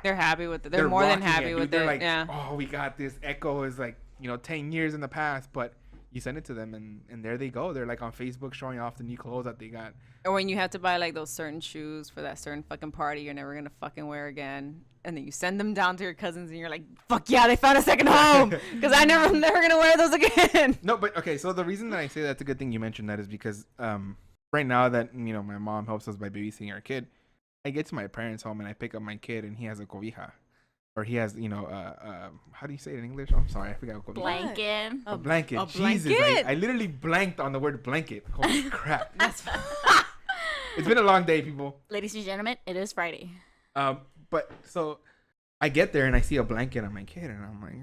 they're happy with it. They're more than happy with they're it. Like, yeah. Oh, we got this. Echo is like, 10 years in the past, but you send it to them and there they go. They're like on Facebook showing off the new clothes that they got. Or when you have to buy like those certain shoes for that certain fucking party you're never gonna fucking wear again, and then you send them down to your cousins and you're like, fuck yeah, they found a second home, because I'm never gonna wear those again. No, but okay, so the reason that I say that's a good thing you mentioned that is because right now that my mom helps us by babysitting our kid, I get to my parents' home and I pick up my kid and he has a cobija. or he has, how do you say it in English? I'm sorry, I forgot what Blanket. a blanket. a Jesus, blanket? I literally blanked on the word blanket. Holy crap! It's been a long day, people. Ladies and gentlemen, it is Friday. But so I get there and I see a blanket on my kid, and I'm like,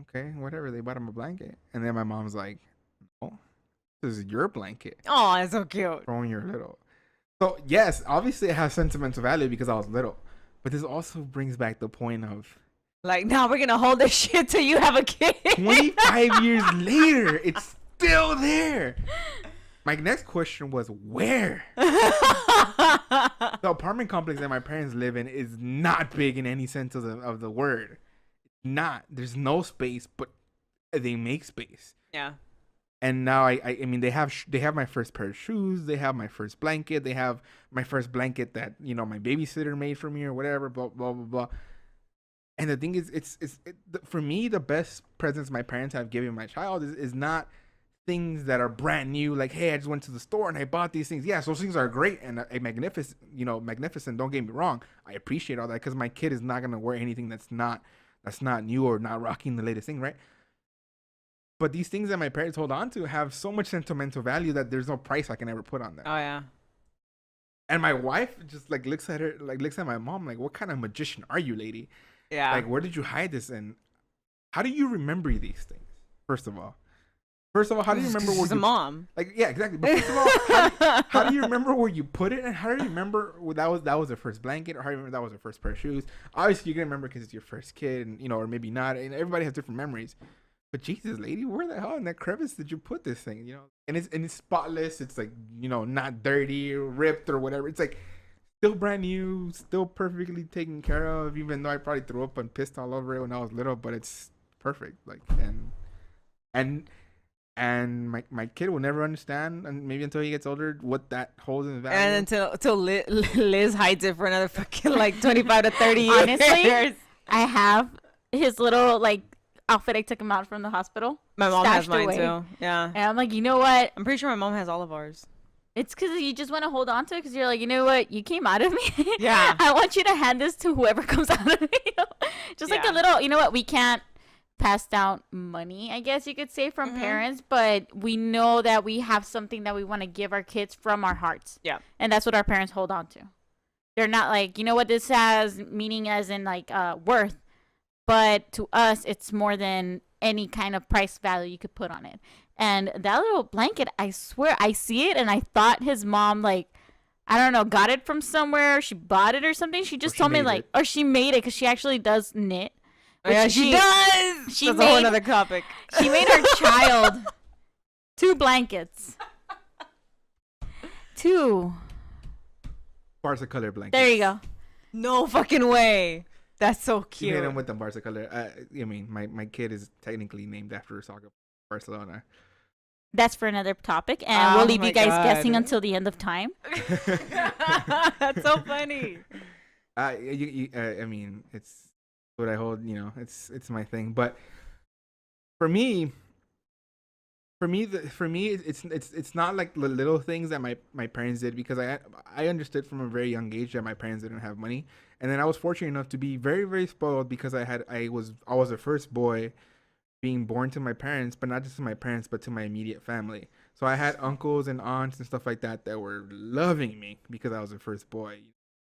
okay, whatever. They bought him a blanket, and then my mom's like, no, this is your blanket Oh, it's so cute. from when you're little. So yes, obviously it has sentimental value because I was little, but this also brings back the point of Like, now we're gonna hold this shit till you have a kid. 25 years later, it's still there. My next question was where? The apartment complex that my parents live in is not big in any sense of the word. Not. There's no space, but they make space. Yeah. And now I mean they have my first pair of shoes, they have my first blanket, they have my first blanket that my babysitter made for me or whatever, blah blah blah blah. And the thing is, for me, the best presents my parents have given my child is not things that are brand new. Like, hey, I just went to the store and I bought these things. Yes, those things are great and magnificent. Magnificent. Don't get me wrong. I appreciate all that because my kid is not gonna wear anything that's not new or not rocking the latest thing, right? But these things that my parents hold on to have so much sentimental value that there's no price I can ever put on them. Oh yeah. And my wife just looks at my mom like, what kind of magician are you, lady? Yeah. Like, where did you hide this? And how do you remember these things? First of all, how do you remember where she's a mom? Like, yeah, exactly. But first of all, how do you remember where you put it? And how do you remember that was the first blanket, or how do you remember that was the first pair of shoes? Obviously, you're gonna remember because it's your first kid, and or maybe not. And everybody has different memories. But Jesus, lady, where the hell in that crevice did you put this thing? And it's spotless. It's like not dirty or ripped or whatever. It's like still brand new, still perfectly taken care of. Even though I probably threw up and pissed all over it when I was little, but it's perfect. Like and my kid will never understand, and maybe until he gets older, what that holds in value. And until Liz hides it for another fucking like 25 to 30 years. Honestly, I have his little outfit I took him out from the hospital. My mom has stashed mine away. too. Yeah. And I'm like, you know what? I'm pretty sure my mom has all of ours. It's because you just want to hold on to it because you're like, you know what? You came out of me. Yeah. I want you to hand this to whoever comes out of me. Just like a little, you know what? We can't pass down money, I guess you could say, from parents, but we know that we have something that we want to give our kids from our hearts. Yeah. And that's what our parents hold on to. They're not like, you know what? This has meaning as in worth. But to us, it's more than any kind of price value you could put on it. And that little blanket, I swear, I see it, and I thought his mom, I don't know, got it from somewhere. She bought it or something. She just told me, or she made it because she actually does knit. Oh, yeah, she does. She That's made, a whole other topic. She made her child 2 blankets. 2. Barca color blanket. There you go. No fucking way. That's so She cute. made him with the Barca color. I mean, my kid is technically named after soccer Barcelona. That's for another topic, and we'll leave my you guys God. guessing until the end of time. That's so funny. I mean, it's what I hold. It's my thing. But for me, it's not like the little things that my parents did, because I understood from a very young age that my parents didn't have money, and then I was fortunate enough to be very, very spoiled because I was the first boy being born to my parents, but not just to my parents, but to my immediate family. So I had uncles and aunts and stuff like that were loving me because I was the first boy,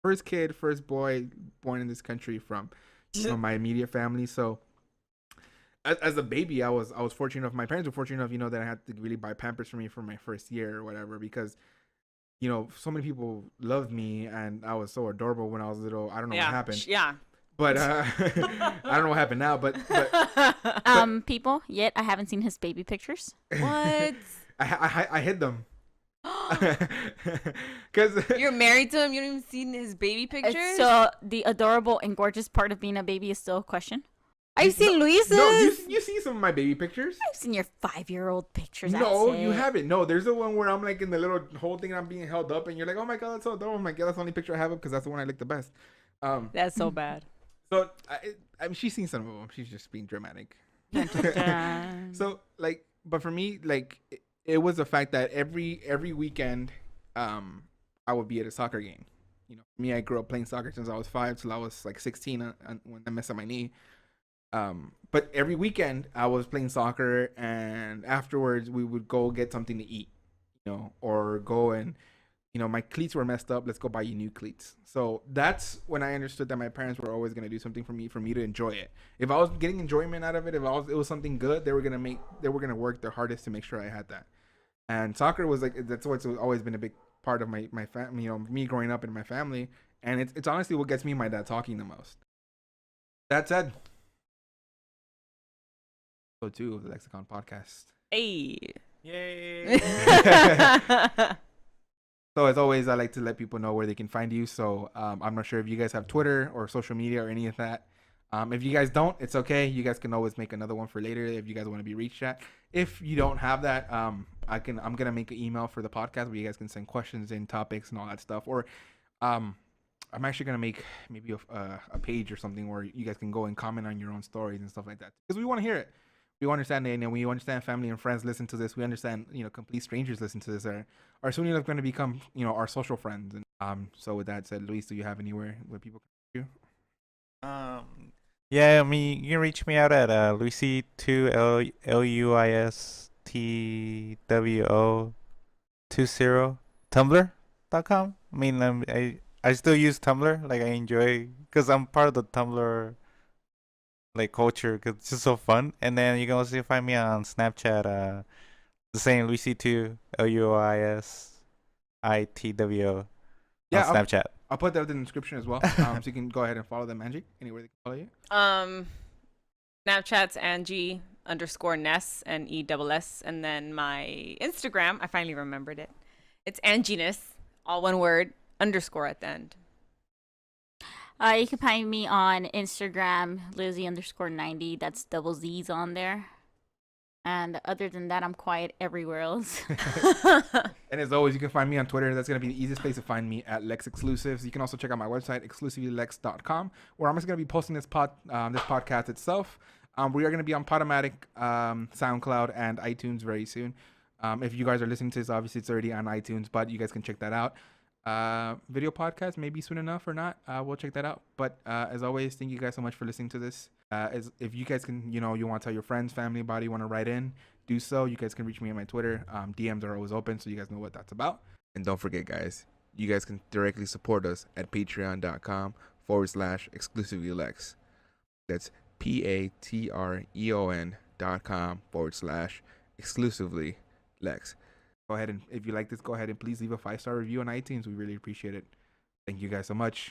first kid, first boy born in this country from my immediate family. So as a baby, I was fortunate enough. My parents were fortunate enough, that I had to really buy Pampers for me for my first year or whatever, because so many people loved me and I was so adorable when I was little. I don't know what happened. Yeah. But I don't know what happened now. But People, yet I haven't seen his baby pictures. What? I hid them. Cause You're married to him. You don't even see his baby pictures. So the adorable and gorgeous part of being a baby is still a question. I've seen Luis's. No, you see some of my baby pictures. I've seen your 5-year-old pictures. No, that's you it. haven't. No, there's the one where I'm in the little whole thing and I'm being held up and you're like, oh my God, that's so adorable. I'm like, yeah, that's the only picture I have because that's the one I like the best. That's so bad. So I mean, she's seen some of them. She's just being dramatic. So but for me, it was the fact that every weekend, I would be at a soccer game, me, I grew up playing soccer since I was 5 till I was like 16 when I messed up my knee. But every weekend I was playing soccer, and afterwards we would go get something to eat, or go and, my cleats were messed up. Let's go buy you new cleats. So that's when I understood that my parents were always going to do something for me to enjoy it. If I was getting enjoyment out of it, it was something good, they were going to work their hardest to make sure I had that. And soccer was that's what's always been a big part of my family, me growing up in my family. And it's honestly what gets me and my dad talking the most. That said, episode 2 of the Lexicon Podcast. Hey. Yay! So as always, I like to let people know where they can find you. So I'm not sure if you guys have Twitter or social media or any of that. If you guys don't, it's okay. You guys can always make another one for later if you guys want to be reached at. If you don't have that, I'm gonna make an email for the podcast where you guys can send questions and topics and all that stuff. Or I'm actually gonna make maybe a page or something where you guys can go and comment on your own stories and stuff like that, because we want to hear it. We understand it, and we understand family and friends listen to this. We understand, complete strangers listen to this are soon enough going to become, our social friends. And so with that said, Luis, do you have anywhere where people can find you? Yeah, you can reach me out at Luisitwo LUISTWO20 Tumblr.com. I still use Tumblr. Like, I enjoy, because I'm part of the Tumblr like culture, because it's just so fun. And then you can also find me on Snapchat, the same Luisitwo LUISITWO on Snapchat. I'll put that in the description as well, so you can go ahead and follow them. Angie, anywhere they can follow you. Snapchat's Angie _Ness, NESS, and then my Instagram, I finally remembered it. It's Anginess, all one word, _ at the end. You can find me on Instagram, Lizzie _90. That's double Z's on there. And other than that, I'm quiet everywhere else. And as always, you can find me on Twitter. That's going to be the easiest place to find me, at Lex Exclusives. You can also check out my website, exclusivelylex.com, where I'm just going to be posting this podcast itself. We are going to be on Podomatic, SoundCloud, and iTunes very soon. If you guys are listening to this, obviously it's already on iTunes, but you guys can check that out. Video podcast maybe soon enough or not, we'll check that out. But as always, thank you guys so much for listening to this. If you guys can, you want to tell your friends, family, anybody, want to write in, do so. You guys can reach me on my Twitter. DMs are always open, so you guys know what that's about. And don't forget, guys, you guys can directly support us at patreon.com/exclusivelylex. That's patreon.com/exclusivelylex. Go ahead, and if you like this, go ahead and please leave a 5-star review on iTunes. We really appreciate it. Thank you guys so much.